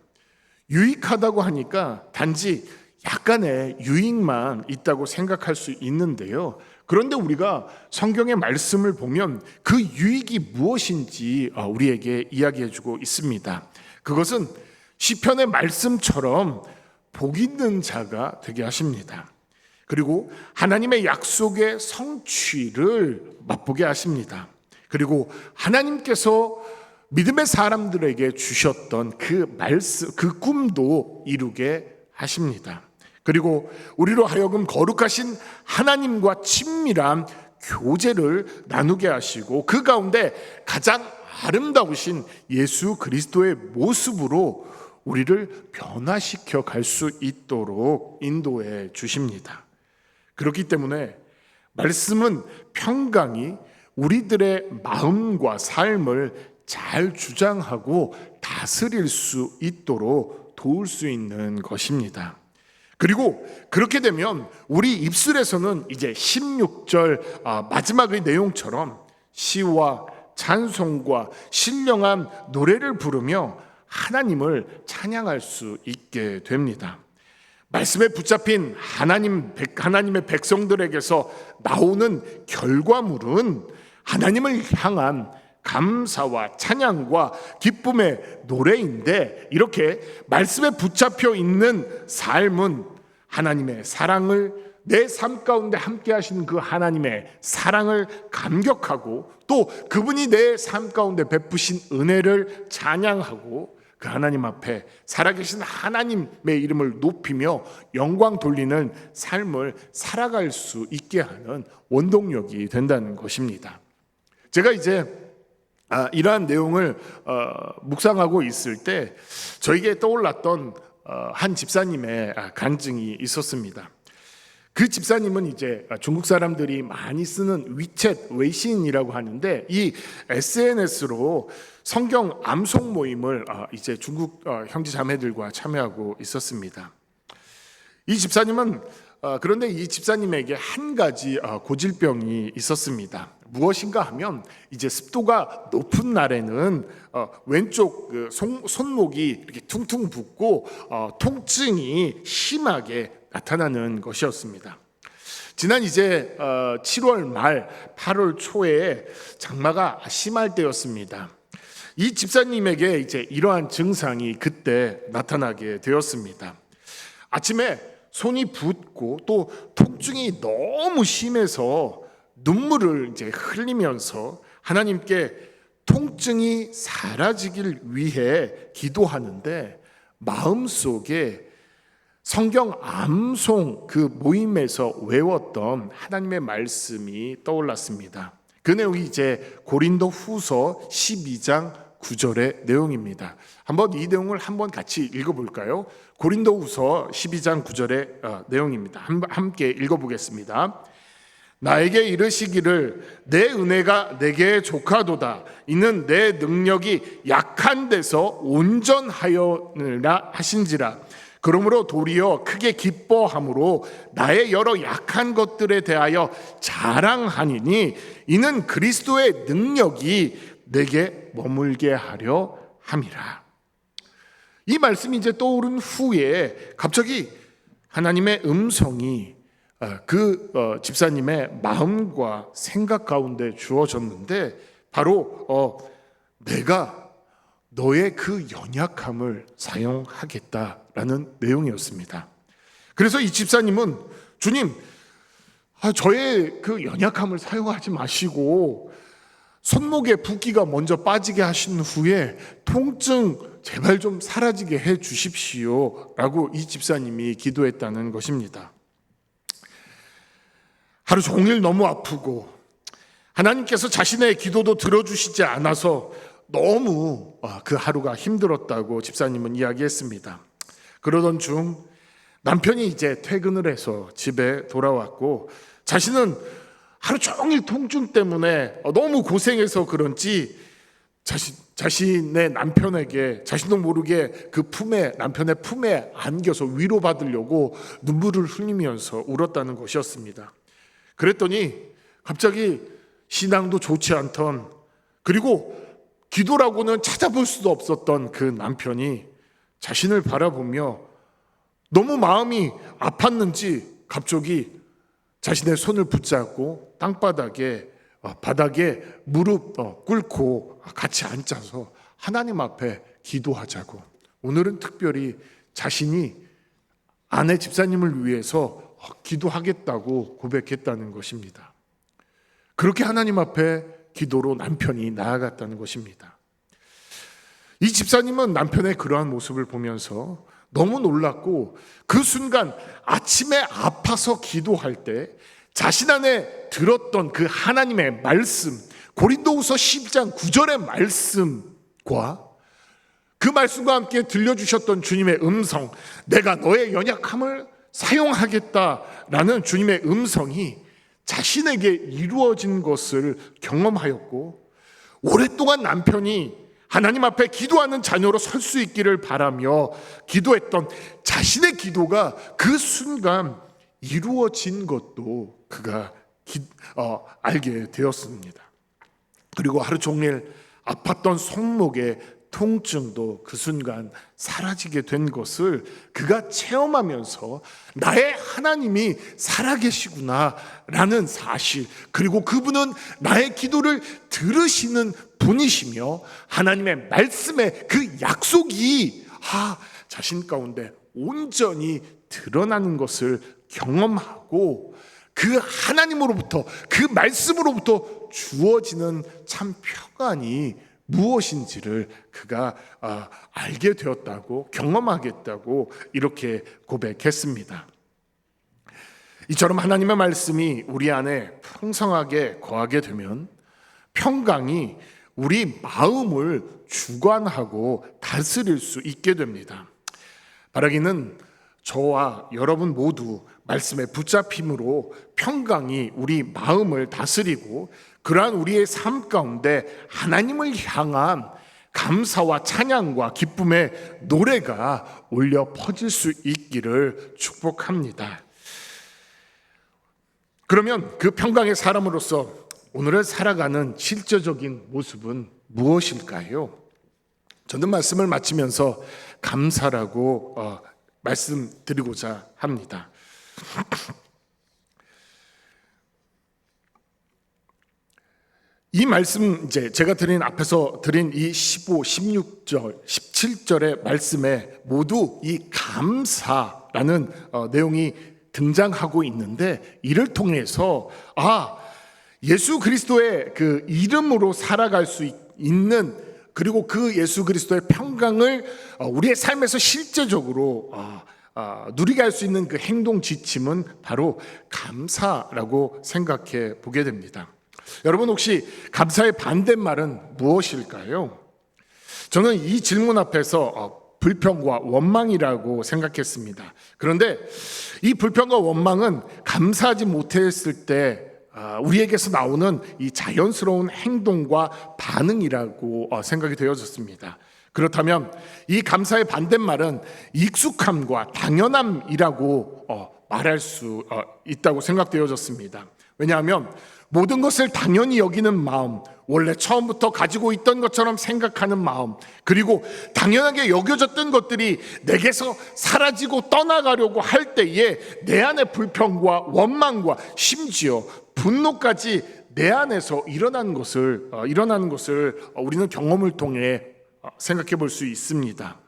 B: 유익하다고 하니까 단지 약간의 유익만 있다고 생각할 수 있는데요. 그런데 우리가 성경의 말씀을 보면 그 유익이 무엇인지 우리에게 이야기해주고 있습니다. 그것은 시편의 말씀처럼 복 있는 자가 되게 하십니다. 그리고 하나님의 약속의 성취를 맛보게 하십니다. 그리고 하나님께서 믿음의 사람들에게 주셨던 그 말씀, 그 꿈도 이루게 하십니다. 그리고 우리로 하여금 거룩하신 하나님과 친밀한 교제를 나누게 하시고 그 가운데 가장 아름다우신 예수 그리스도의 모습으로 우리를 변화시켜 갈 수 있도록 인도해 주십니다. 그렇기 때문에 말씀은 평강이 우리들의 마음과 삶을 잘 주장하고 다스릴 수 있도록 도울 수 있는 것입니다. 그리고 그렇게 되면 우리 입술에서는 이제 16절 마지막의 내용처럼 시와 찬송과 신령한 노래를 부르며 하나님을 찬양할 수 있게 됩니다. 말씀에 붙잡힌 하나님의 백성들에게서 나오는 결과물은 하나님을 향한 감사와 찬양과 기쁨의 노래인데, 이렇게 말씀에 붙잡혀 있는 삶은 하나님의 사랑을, 내 삶 가운데 함께 하시는 그 하나님의 사랑을 감격하고 또 그분이 내 삶 가운데 베푸신 은혜를 찬양하고 그 하나님 앞에 살아계신 하나님의 이름을 높이며 영광 돌리는 삶을 살아갈 수 있게 하는 원동력이 된다는 것입니다. 제가 이제 이러한 내용을 묵상하고 있을 때 저에게 떠올랐던 한 집사님의 간증이 있었습니다. 그 집사님은 이제 중국 사람들이 많이 쓰는 위챗, 웨이신이라고 하는데 이 SNS로 성경 암송 모임을 이제 중국 형제 자매들과 참여하고 있었습니다. 이 집사님은 그런데 이 집사님에게 한 가지 고질병이 있었습니다. 무엇인가 하면 이제 습도가 높은 날에는 왼쪽 그 손목이 이렇게 퉁퉁 붓고 통증이 심하게 나타나는 것이었습니다. 지난 이제 7월 말 8월 초에 장마가 심할 때였습니다. 이 집사님에게 이제 이러한 증상이 그때 나타나게 되었습니다. 아침에 손이 붓고 또 통증이 너무 심해서 눈물을 이제 흘리면서 하나님께 통증이 사라지길 위해 기도하는데 마음속에 성경 암송 그 모임에서 외웠던 하나님의 말씀이 떠올랐습니다. 그 내용이 이제 고린도 후서 12장 9절의 내용입니다. 한번 이 내용을 한번 같이 읽어볼까요? 고린도 후서 12장 9절의 내용입니다. 함께 읽어보겠습니다. 나에게 이르시기를 내 은혜가 내게 족하도다. 이는 내 능력이 약한 데서 온전하여느라 하신지라. 그러므로 도리어 크게 기뻐함으로 나의 여러 약한 것들에 대하여 자랑하니니 이는 그리스도의 능력이 내게 머물게 하려 함이라. 이 말씀이 이제 떠오른 후에 갑자기 하나님의 음성이 그 집사님의 마음과 생각 가운데 주어졌는데 바로 내가 너의 그 연약함을 사용하겠다라는 내용이었습니다. 그래서 이 집사님은 주님, 저의 그 연약함을 사용하지 마시고 손목에 붓기가 먼저 빠지게 하신 후에 통증 제발 좀 사라지게 해 주십시오 라고 이 집사님이 기도했다는 것입니다. 하루 종일 너무 아프고 하나님께서 자신의 기도도 들어주시지 않아서 너무 그 하루가 힘들었다고 집사님은 이야기했습니다. 그러던 중 남편이 이제 퇴근을 해서 집에 돌아왔고, 자신은 하루 종일 통증 때문에 너무 고생해서 그런지 자신의 남편에게 자신도 모르게 남편의 품에 안겨서 위로받으려고 눈물을 흘리면서 울었다는 것이었습니다. 그랬더니 갑자기 신앙도 좋지 않던, 그리고 기도라고는 찾아볼 수도 없었던 그 남편이 자신을 바라보며 너무 마음이 아팠는지 갑자기 자신의 손을 붙잡고 바닥에 무릎 꿇고 같이 앉아서 하나님 앞에 기도하자고, 오늘은 특별히 자신이 아내 집사님을 위해서 기도하겠다고 고백했다는 것입니다. 그렇게 하나님 앞에 기도로 남편이 나아갔다는 것입니다. 이 집사님은 남편의 그러한 모습을 보면서 너무 놀랐고, 그 순간 아침에 아파서 기도할 때 자신 안에 들었던 그 하나님의 말씀, 고린도후서 12장 9절의 말씀과 그 말씀과 함께 들려주셨던 주님의 음성, 내가 너의 연약함을 사용하겠다라는 주님의 음성이 자신에게 이루어진 것을 경험하였고, 오랫동안 남편이 하나님 앞에 기도하는 자녀로 설 수 있기를 바라며 기도했던 자신의 기도가 그 순간 이루어진 것도 그가 알게 되었습니다. 그리고 하루 종일 아팠던 손목의 통증도 그 순간 사라지게 된 것을 그가 체험하면서 나의 하나님이 살아계시구나 라는 사실, 그리고 그분은 나의 기도를 들으시는 분이시며 하나님의 말씀의 그 약속이 자신 가운데 온전히 드러나는 것을 경험하고, 그 하나님으로부터, 그 말씀으로부터 주어지는 참 평안이 무엇인지를 그가 알게 되었다고, 경험하겠다고 이렇게 고백했습니다. 이처럼 하나님의 말씀이 우리 안에 풍성하게 거하게 되면 평강이 우리 마음을 주관하고 다스릴 수 있게 됩니다. 바라기는 저와 여러분 모두 말씀의 붙잡힘으로 평강이 우리 마음을 다스리고, 그러한 우리의 삶 가운데 하나님을 향한 감사와 찬양과 기쁨의 노래가 울려 퍼질 수 있기를 축복합니다. 그러면 그 평강의 사람으로서 오늘을 살아가는 실제적인 모습은 무엇일까요? 저는 말씀을 마치면서 감사라고 말씀드리고자 합니다. 이 말씀, 이제 제가 앞에서 드린 이 15, 16절, 17절의 말씀에 모두 이 감사라는 내용이 등장하고 있는데, 이를 통해서 예수 그리스도의 그 이름으로 살아갈 수 있는, 그리고 그 예수 그리스도의 평강을 우리의 삶에서 실제적으로 누리게 할 수 있는 그 행동 지침은 바로 감사라고 생각해 보게 됩니다. 여러분, 혹시 감사의 반대말은 무엇일까요? 저는 이 질문 앞에서 불평과 원망이라고 생각했습니다. 그런데 이 불평과 원망은 감사하지 못했을 때 우리에게서 나오는 이 자연스러운 행동과 반응이라고 생각이 되어졌습니다. 그렇다면 이 감사의 반대말은 익숙함과 당연함이라고 말할 수 있다고 생각되어졌습니다. 왜냐하면 모든 것을 당연히 여기는 마음, 원래 처음부터 가지고 있던 것처럼 생각하는 마음, 그리고 당연하게 여겨졌던 것들이 내게서 사라지고 떠나가려고 할 때에 내 안의 불평과 원망과 심지어 분노까지 내 안에서 일어나는 것을 우리는 경험을 통해 생각해 볼 수 있습니다.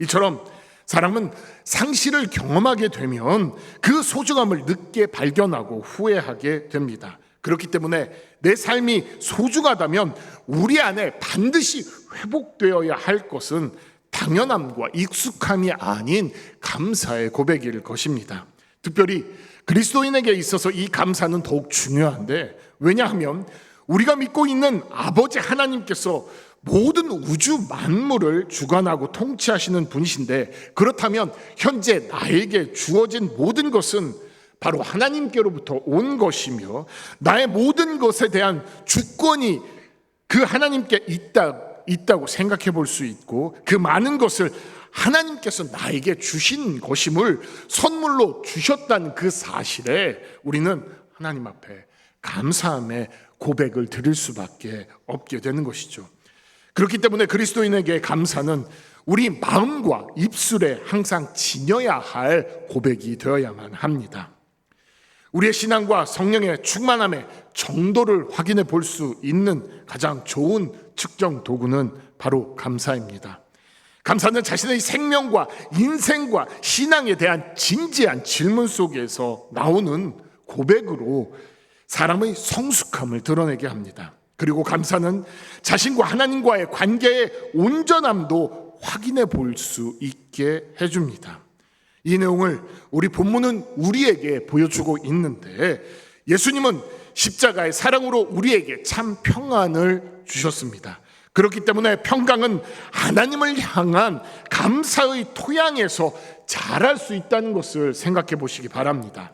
B: 이처럼 사람은 상실을 경험하게 되면 그 소중함을 늦게 발견하고 후회하게 됩니다. 그렇기 때문에 내 삶이 소중하다면 우리 안에 반드시 회복되어야 할 것은 당연함과 익숙함이 아닌 감사의 고백일 것입니다. 특별히 그리스도인에게 있어서 이 감사는 더욱 중요한데, 왜냐하면 우리가 믿고 있는 아버지 하나님께서 모든 우주 만물을 주관하고 통치하시는 분이신데, 그렇다면 현재 나에게 주어진 모든 것은 바로 하나님께로부터 온 것이며, 나의 모든 것에 대한 주권이 그 하나님께 있다고 생각해 볼 수 있고, 그 많은 것을 하나님께서 나에게 주신 것임을 선물로 주셨다는 그 사실에 우리는 하나님 앞에 감사함의 고백을 드릴 수밖에 없게 되는 것이죠. 그렇기 때문에 그리스도인에게 감사는 우리 마음과 입술에 항상 지녀야 할 고백이 되어야만 합니다. 우리의 신앙과 성령의 충만함의 정도를 확인해 볼 수 있는 가장 좋은 측정 도구는 바로 감사입니다. 감사는 자신의 생명과 인생과 신앙에 대한 진지한 질문 속에서 나오는 고백으로 사람의 성숙함을 드러내게 합니다. 그리고 감사는 자신과 하나님과의 관계의 온전함도 확인해 볼 수 있게 해줍니다. 이 내용을 우리 본문은 우리에게 보여주고 있는데, 예수님은 십자가의 사랑으로 우리에게 참 평안을 주셨습니다. 그렇기 때문에 평강은 하나님을 향한 감사의 토양에서 자랄 수 있다는 것을 생각해 보시기 바랍니다.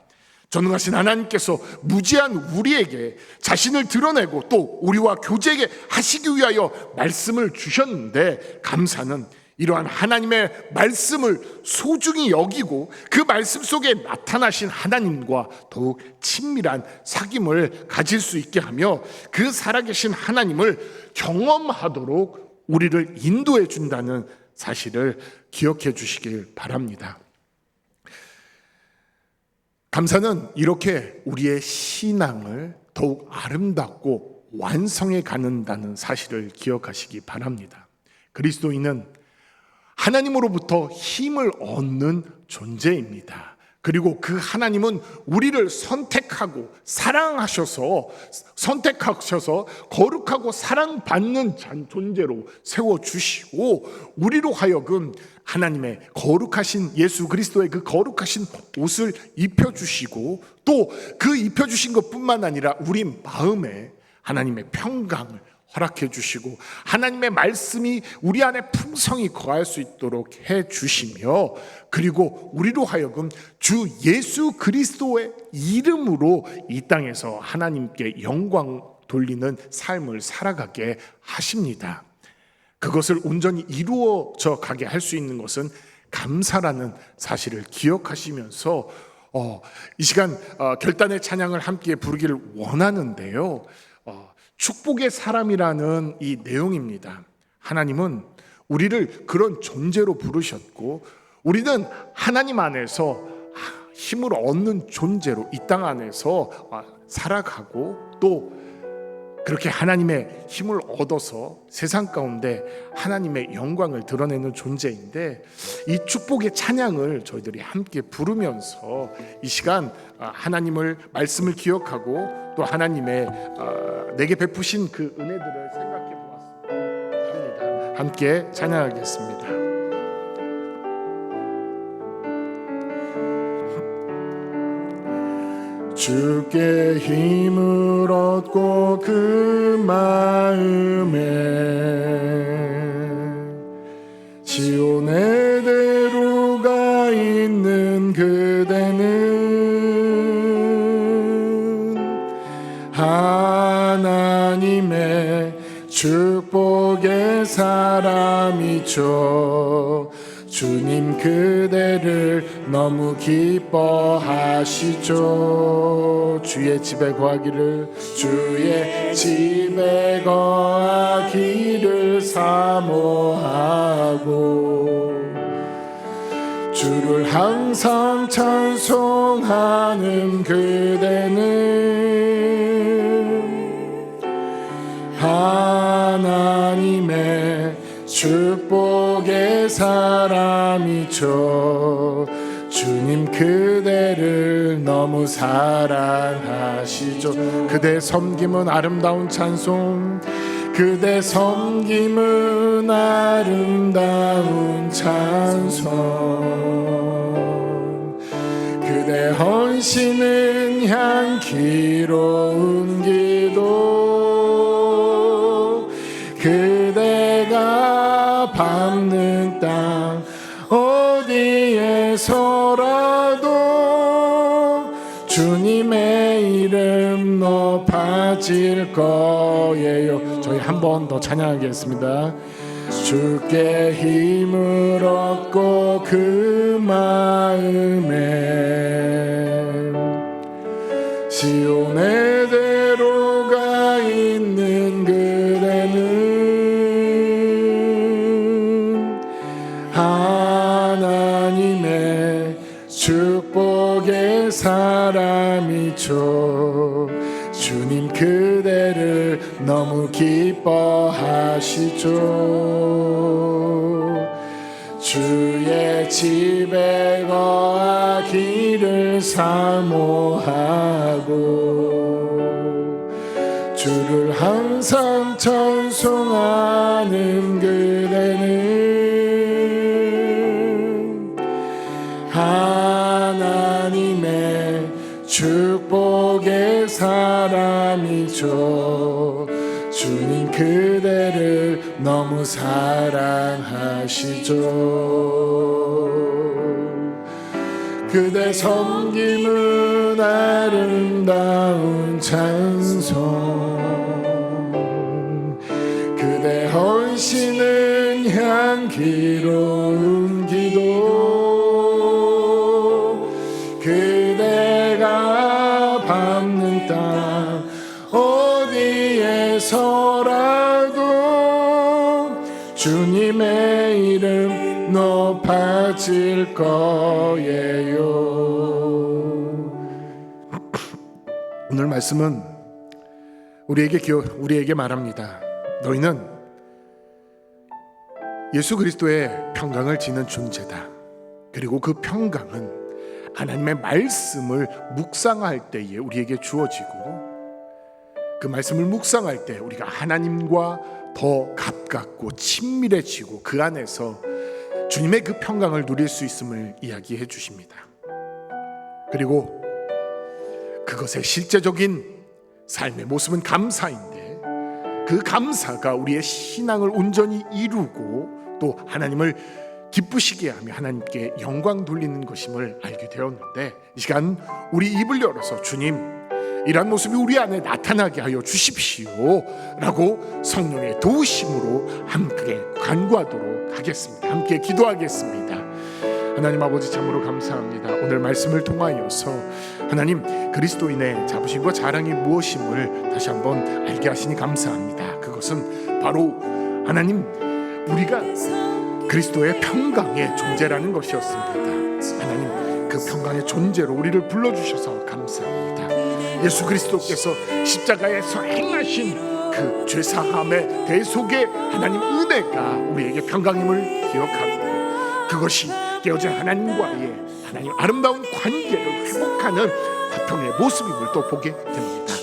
B: 전능하신 하나님께서 무지한 우리에게 자신을 드러내고 또 우리와 교제하게 하시기 위하여 말씀을 주셨는데, 감사는 이러한 하나님의 말씀을 소중히 여기고 그 말씀 속에 나타나신 하나님과 더욱 친밀한 사귐을 가질 수 있게 하며, 그 살아계신 하나님을 경험하도록 우리를 인도해 준다는 사실을 기억해 주시길 바랍니다. 감사는 이렇게 우리의 신앙을 더욱 아름답고 완성해 가는다는 사실을 기억하시기 바랍니다. 그리스도인은 하나님으로부터 힘을 얻는 존재입니다. 그리고 그 하나님은 우리를 선택하셔서 거룩하고 사랑받는 존재로 세워주시고, 우리로 하여금 하나님의 거룩하신 예수 그리스도의 그 거룩하신 옷을 입혀주시고, 또 그 입혀주신 것뿐만 아니라 우리 마음에 하나님의 평강을 허락해 주시고, 하나님의 말씀이 우리 안에 풍성히 거할 수 있도록 해 주시며, 그리고 우리로 하여금 주 예수 그리스도의 이름으로 이 땅에서 하나님께 영광 돌리는 삶을 살아가게 하십니다. 그것을 온전히 이루어져 가게 할 수 있는 것은 감사라는 사실을 기억하시면서 이 시간 결단의 찬양을 함께 부르기를 원하는데요, 축복의 사람이라는 이 내용입니다. 하나님은 우리를 그런 존재로 부르셨고, 우리는 하나님 안에서 힘을 얻는 존재로 이 땅 안에서 살아가고, 또 그렇게 하나님의 힘을 얻어서 세상 가운데 하나님의 영광을 드러내는 존재인데, 이 축복의 찬양을 저희들이 함께 부르면서 이 시간 하나님을 말씀을 기억하고 또 하나님의 내게 베푸신 그 은혜들을 생각해 보았습니다. 함께 찬양하겠습니다. 주께 힘을 얻고 그 마음에 지온의 대로가 있는 그대는 하나님의 축복의 사람이죠. 주님 그대를 너무 기뻐하시죠. 주의 집에 거하기를 사모하고, 주를 항상 찬송하는 그대는 하나님의 축복의 사람이죠. 주님 그대를 너무 사랑하시죠. 그대 섬김은 아름다운 찬송, 그대 섬김은 아름다운 찬송, 그대 헌신은 향기로운 기도, 그대 이름 높아질 거예요. 저희 한 번 더 찬양하겠습니다. 주께 힘을 얻고 그 마음에 시온의 대로가 있는 그대는 하나님의 축복의 사람이죠. 주님 그대를 너무 기뻐하시죠. 주의 집에 거하기를 사모하고 주를 항상 찬송하는 그대는 하나님의 축복의 사람이죠. 주님 그대를 너무 사랑하시죠. 그대 섬김은 아름다운 찬송, 그대 헌신은 향기로운 기도, 그대가 밟는 땅 어디에서라도 주님의 이름 높아질 거예요. 오늘 말씀은 우리에게 말합니다. 너희는 예수 그리스도의 평강을 지닌 존재다. 그리고 그 평강은 하나님의 말씀을 묵상할 때에 우리에게 주어지고, 그 말씀을 묵상할 때 우리가 하나님과 더 가깝고 친밀해지고 그 안에서 주님의 그 평강을 누릴 수 있음을 이야기해 주십니다. 그리고 그것의 실제적인 삶의 모습은 감사인데, 그 감사가 우리의 신앙을 온전히 이루고 또 하나님을 기쁘시게 하며 하나님께 영광 돌리는 것임을 알게 되었는데, 이 시간 우리 입을 열어서 주님, 이러한 모습이 우리 안에 나타나게 하여 주십시오 라고 성령의 도우심으로 함께 간구하도록 하겠습니다. 함께 기도하겠습니다. 하나님 아버지, 참으로 감사합니다. 오늘 말씀을 통하여서 하나님 그리스도인의 자부심과 자랑이 무엇임을 다시 한번 알게 하시니 감사합니다. 그것은 바로 하나님, 우리가 그리스도의 평강의 존재라는 것이었습니다. 하나님, 그 평강의 존재로 우리를 불러주셔서 감사합니다. 예수 그리스도께서 십자가에서 행하신 그 죄사함의 대속의 하나님 은혜가 우리에게 평강임을 기억하고, 그것이 깨어진 하나님과의 하나님 아름다운 관계를 회복하는 화평의 모습임을 또 보게 됩니다.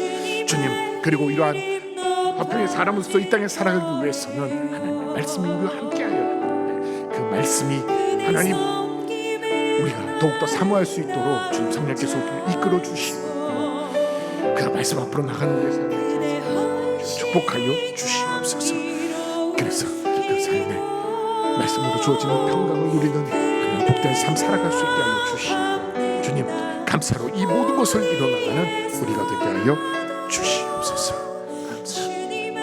B: 주님, 그리고 이러한 화평의 사람으로서 이 땅에 살아가기 위해서는 하나님의 말씀이 우리와 함께하여야 하는데, 그 말씀이 하나님 우리가 더욱더 사모할 수 있도록 주님 성령께서 이끌어 주시고, 그 말씀 앞으로 나가는 우리의 삶을 축복하여 주시옵소서. 그래서 그 삶의 말씀으로 주어지는 평강을 누리는 하나님 복된 삶 살아갈 수 있게 하여 주시고, 주님 감사로 이 모든 것을 이뤄나가는 우리가 되게 하여 주시옵소서. 감사합니다.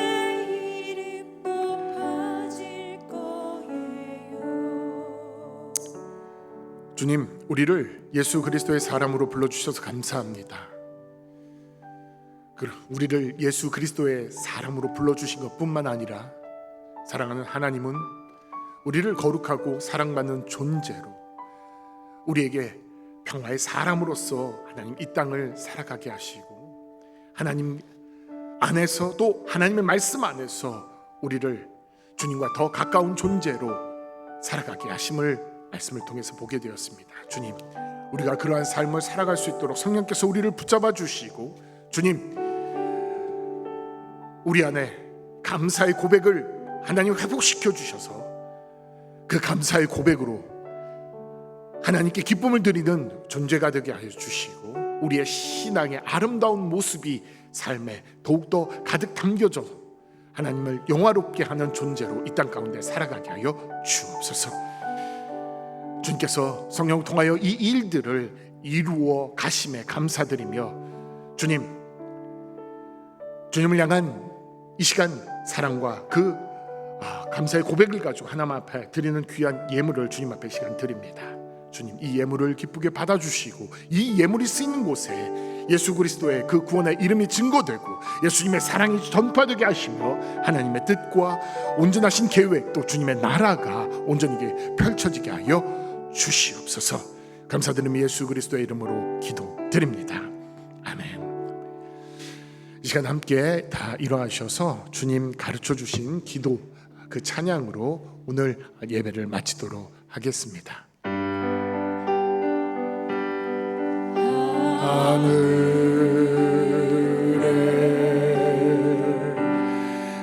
B: 주님, 우리를 예수 그리스도의 사람으로 불러주셔서 감사합니다. 우리를 예수 그리스도의 사람으로 불러주신 것뿐만 아니라 사랑하는 하나님은 우리를 거룩하고 사랑받는 존재로 우리에게 평화의 사람으로서 하나님 이 땅을 살아가게 하시고, 하나님 안에서 또 하나님의 말씀 안에서 우리를 주님과 더 가까운 존재로 살아가게 하심을 말씀을 통해서 보게 되었습니다. 주님, 우리가 그러한 삶을 살아갈 수 있도록 성령께서 우리를 붙잡아 주시고, 주님 우리 안에 감사의 고백을 하나님 회복시켜 주셔서 그 감사의 고백으로 하나님께 기쁨을 드리는 존재가 되게 하여 주시고, 우리의 신앙의 아름다운 모습이 삶에 더욱더 가득 담겨져 하나님을 영화롭게 하는 존재로 이 땅 가운데 살아가게 하여 주옵소서. 주님께서 성령을 통하여 이 일들을 이루어 가심에 감사드리며 주님을 향한 이 시간 사랑과 그 감사의 고백을 가지고 하나님 앞에 드리는 귀한 예물을 주님 앞에 시간 드립니다. 주님, 이 예물을 기쁘게 받아주시고 이 예물이 쓰이는 곳에 예수 그리스도의 그 구원의 이름이 증거되고 예수님의 사랑이 전파되게 하시며 하나님의 뜻과 온전하신 계획, 또 주님의 나라가 온전히 펼쳐지게 하여 주시옵소서. 감사드리며 예수 그리스도의 이름으로 기도드립니다. 아멘. 이 시간 함께 다 일어나셔서 주님 가르쳐 주신 기도, 그 찬양으로 오늘 예배를 마치도록 하겠습니다. 하늘에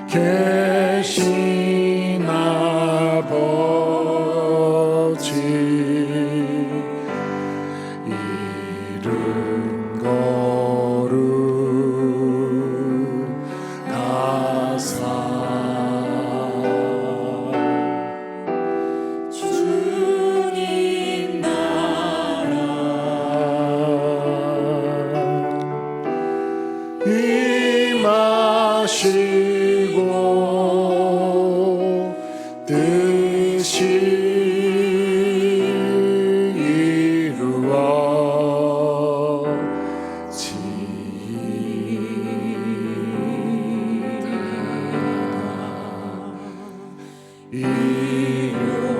B: 계신 아버지, 이름 거룩하사 주님 나라 임하시고 뜻이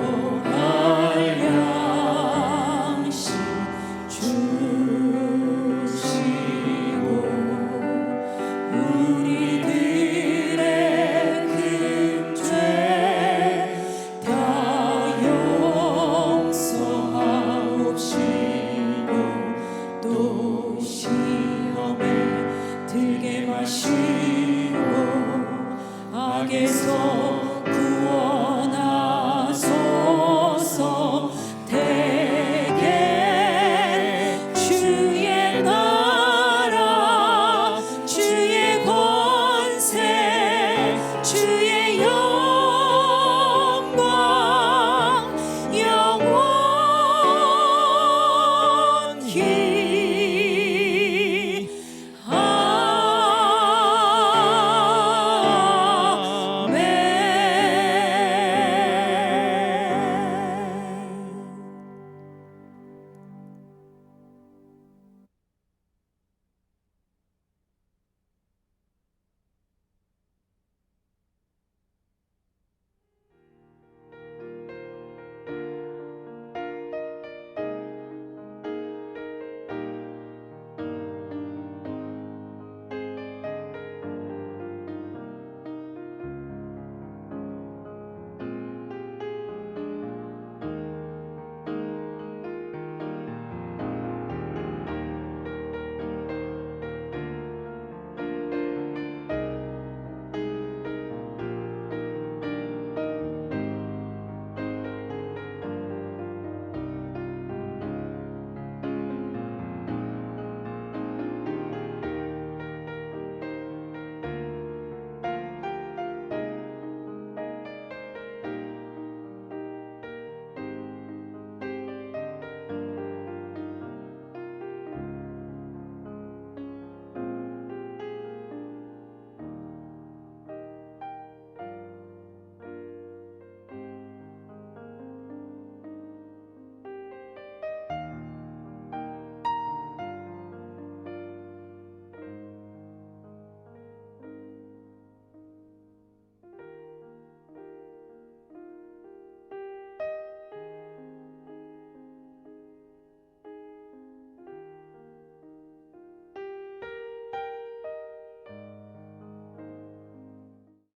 B: 일어날 양식 주시고 우리들의 큰 죄 다 용서하옵시고 또 시험에 들게 마시고 악에서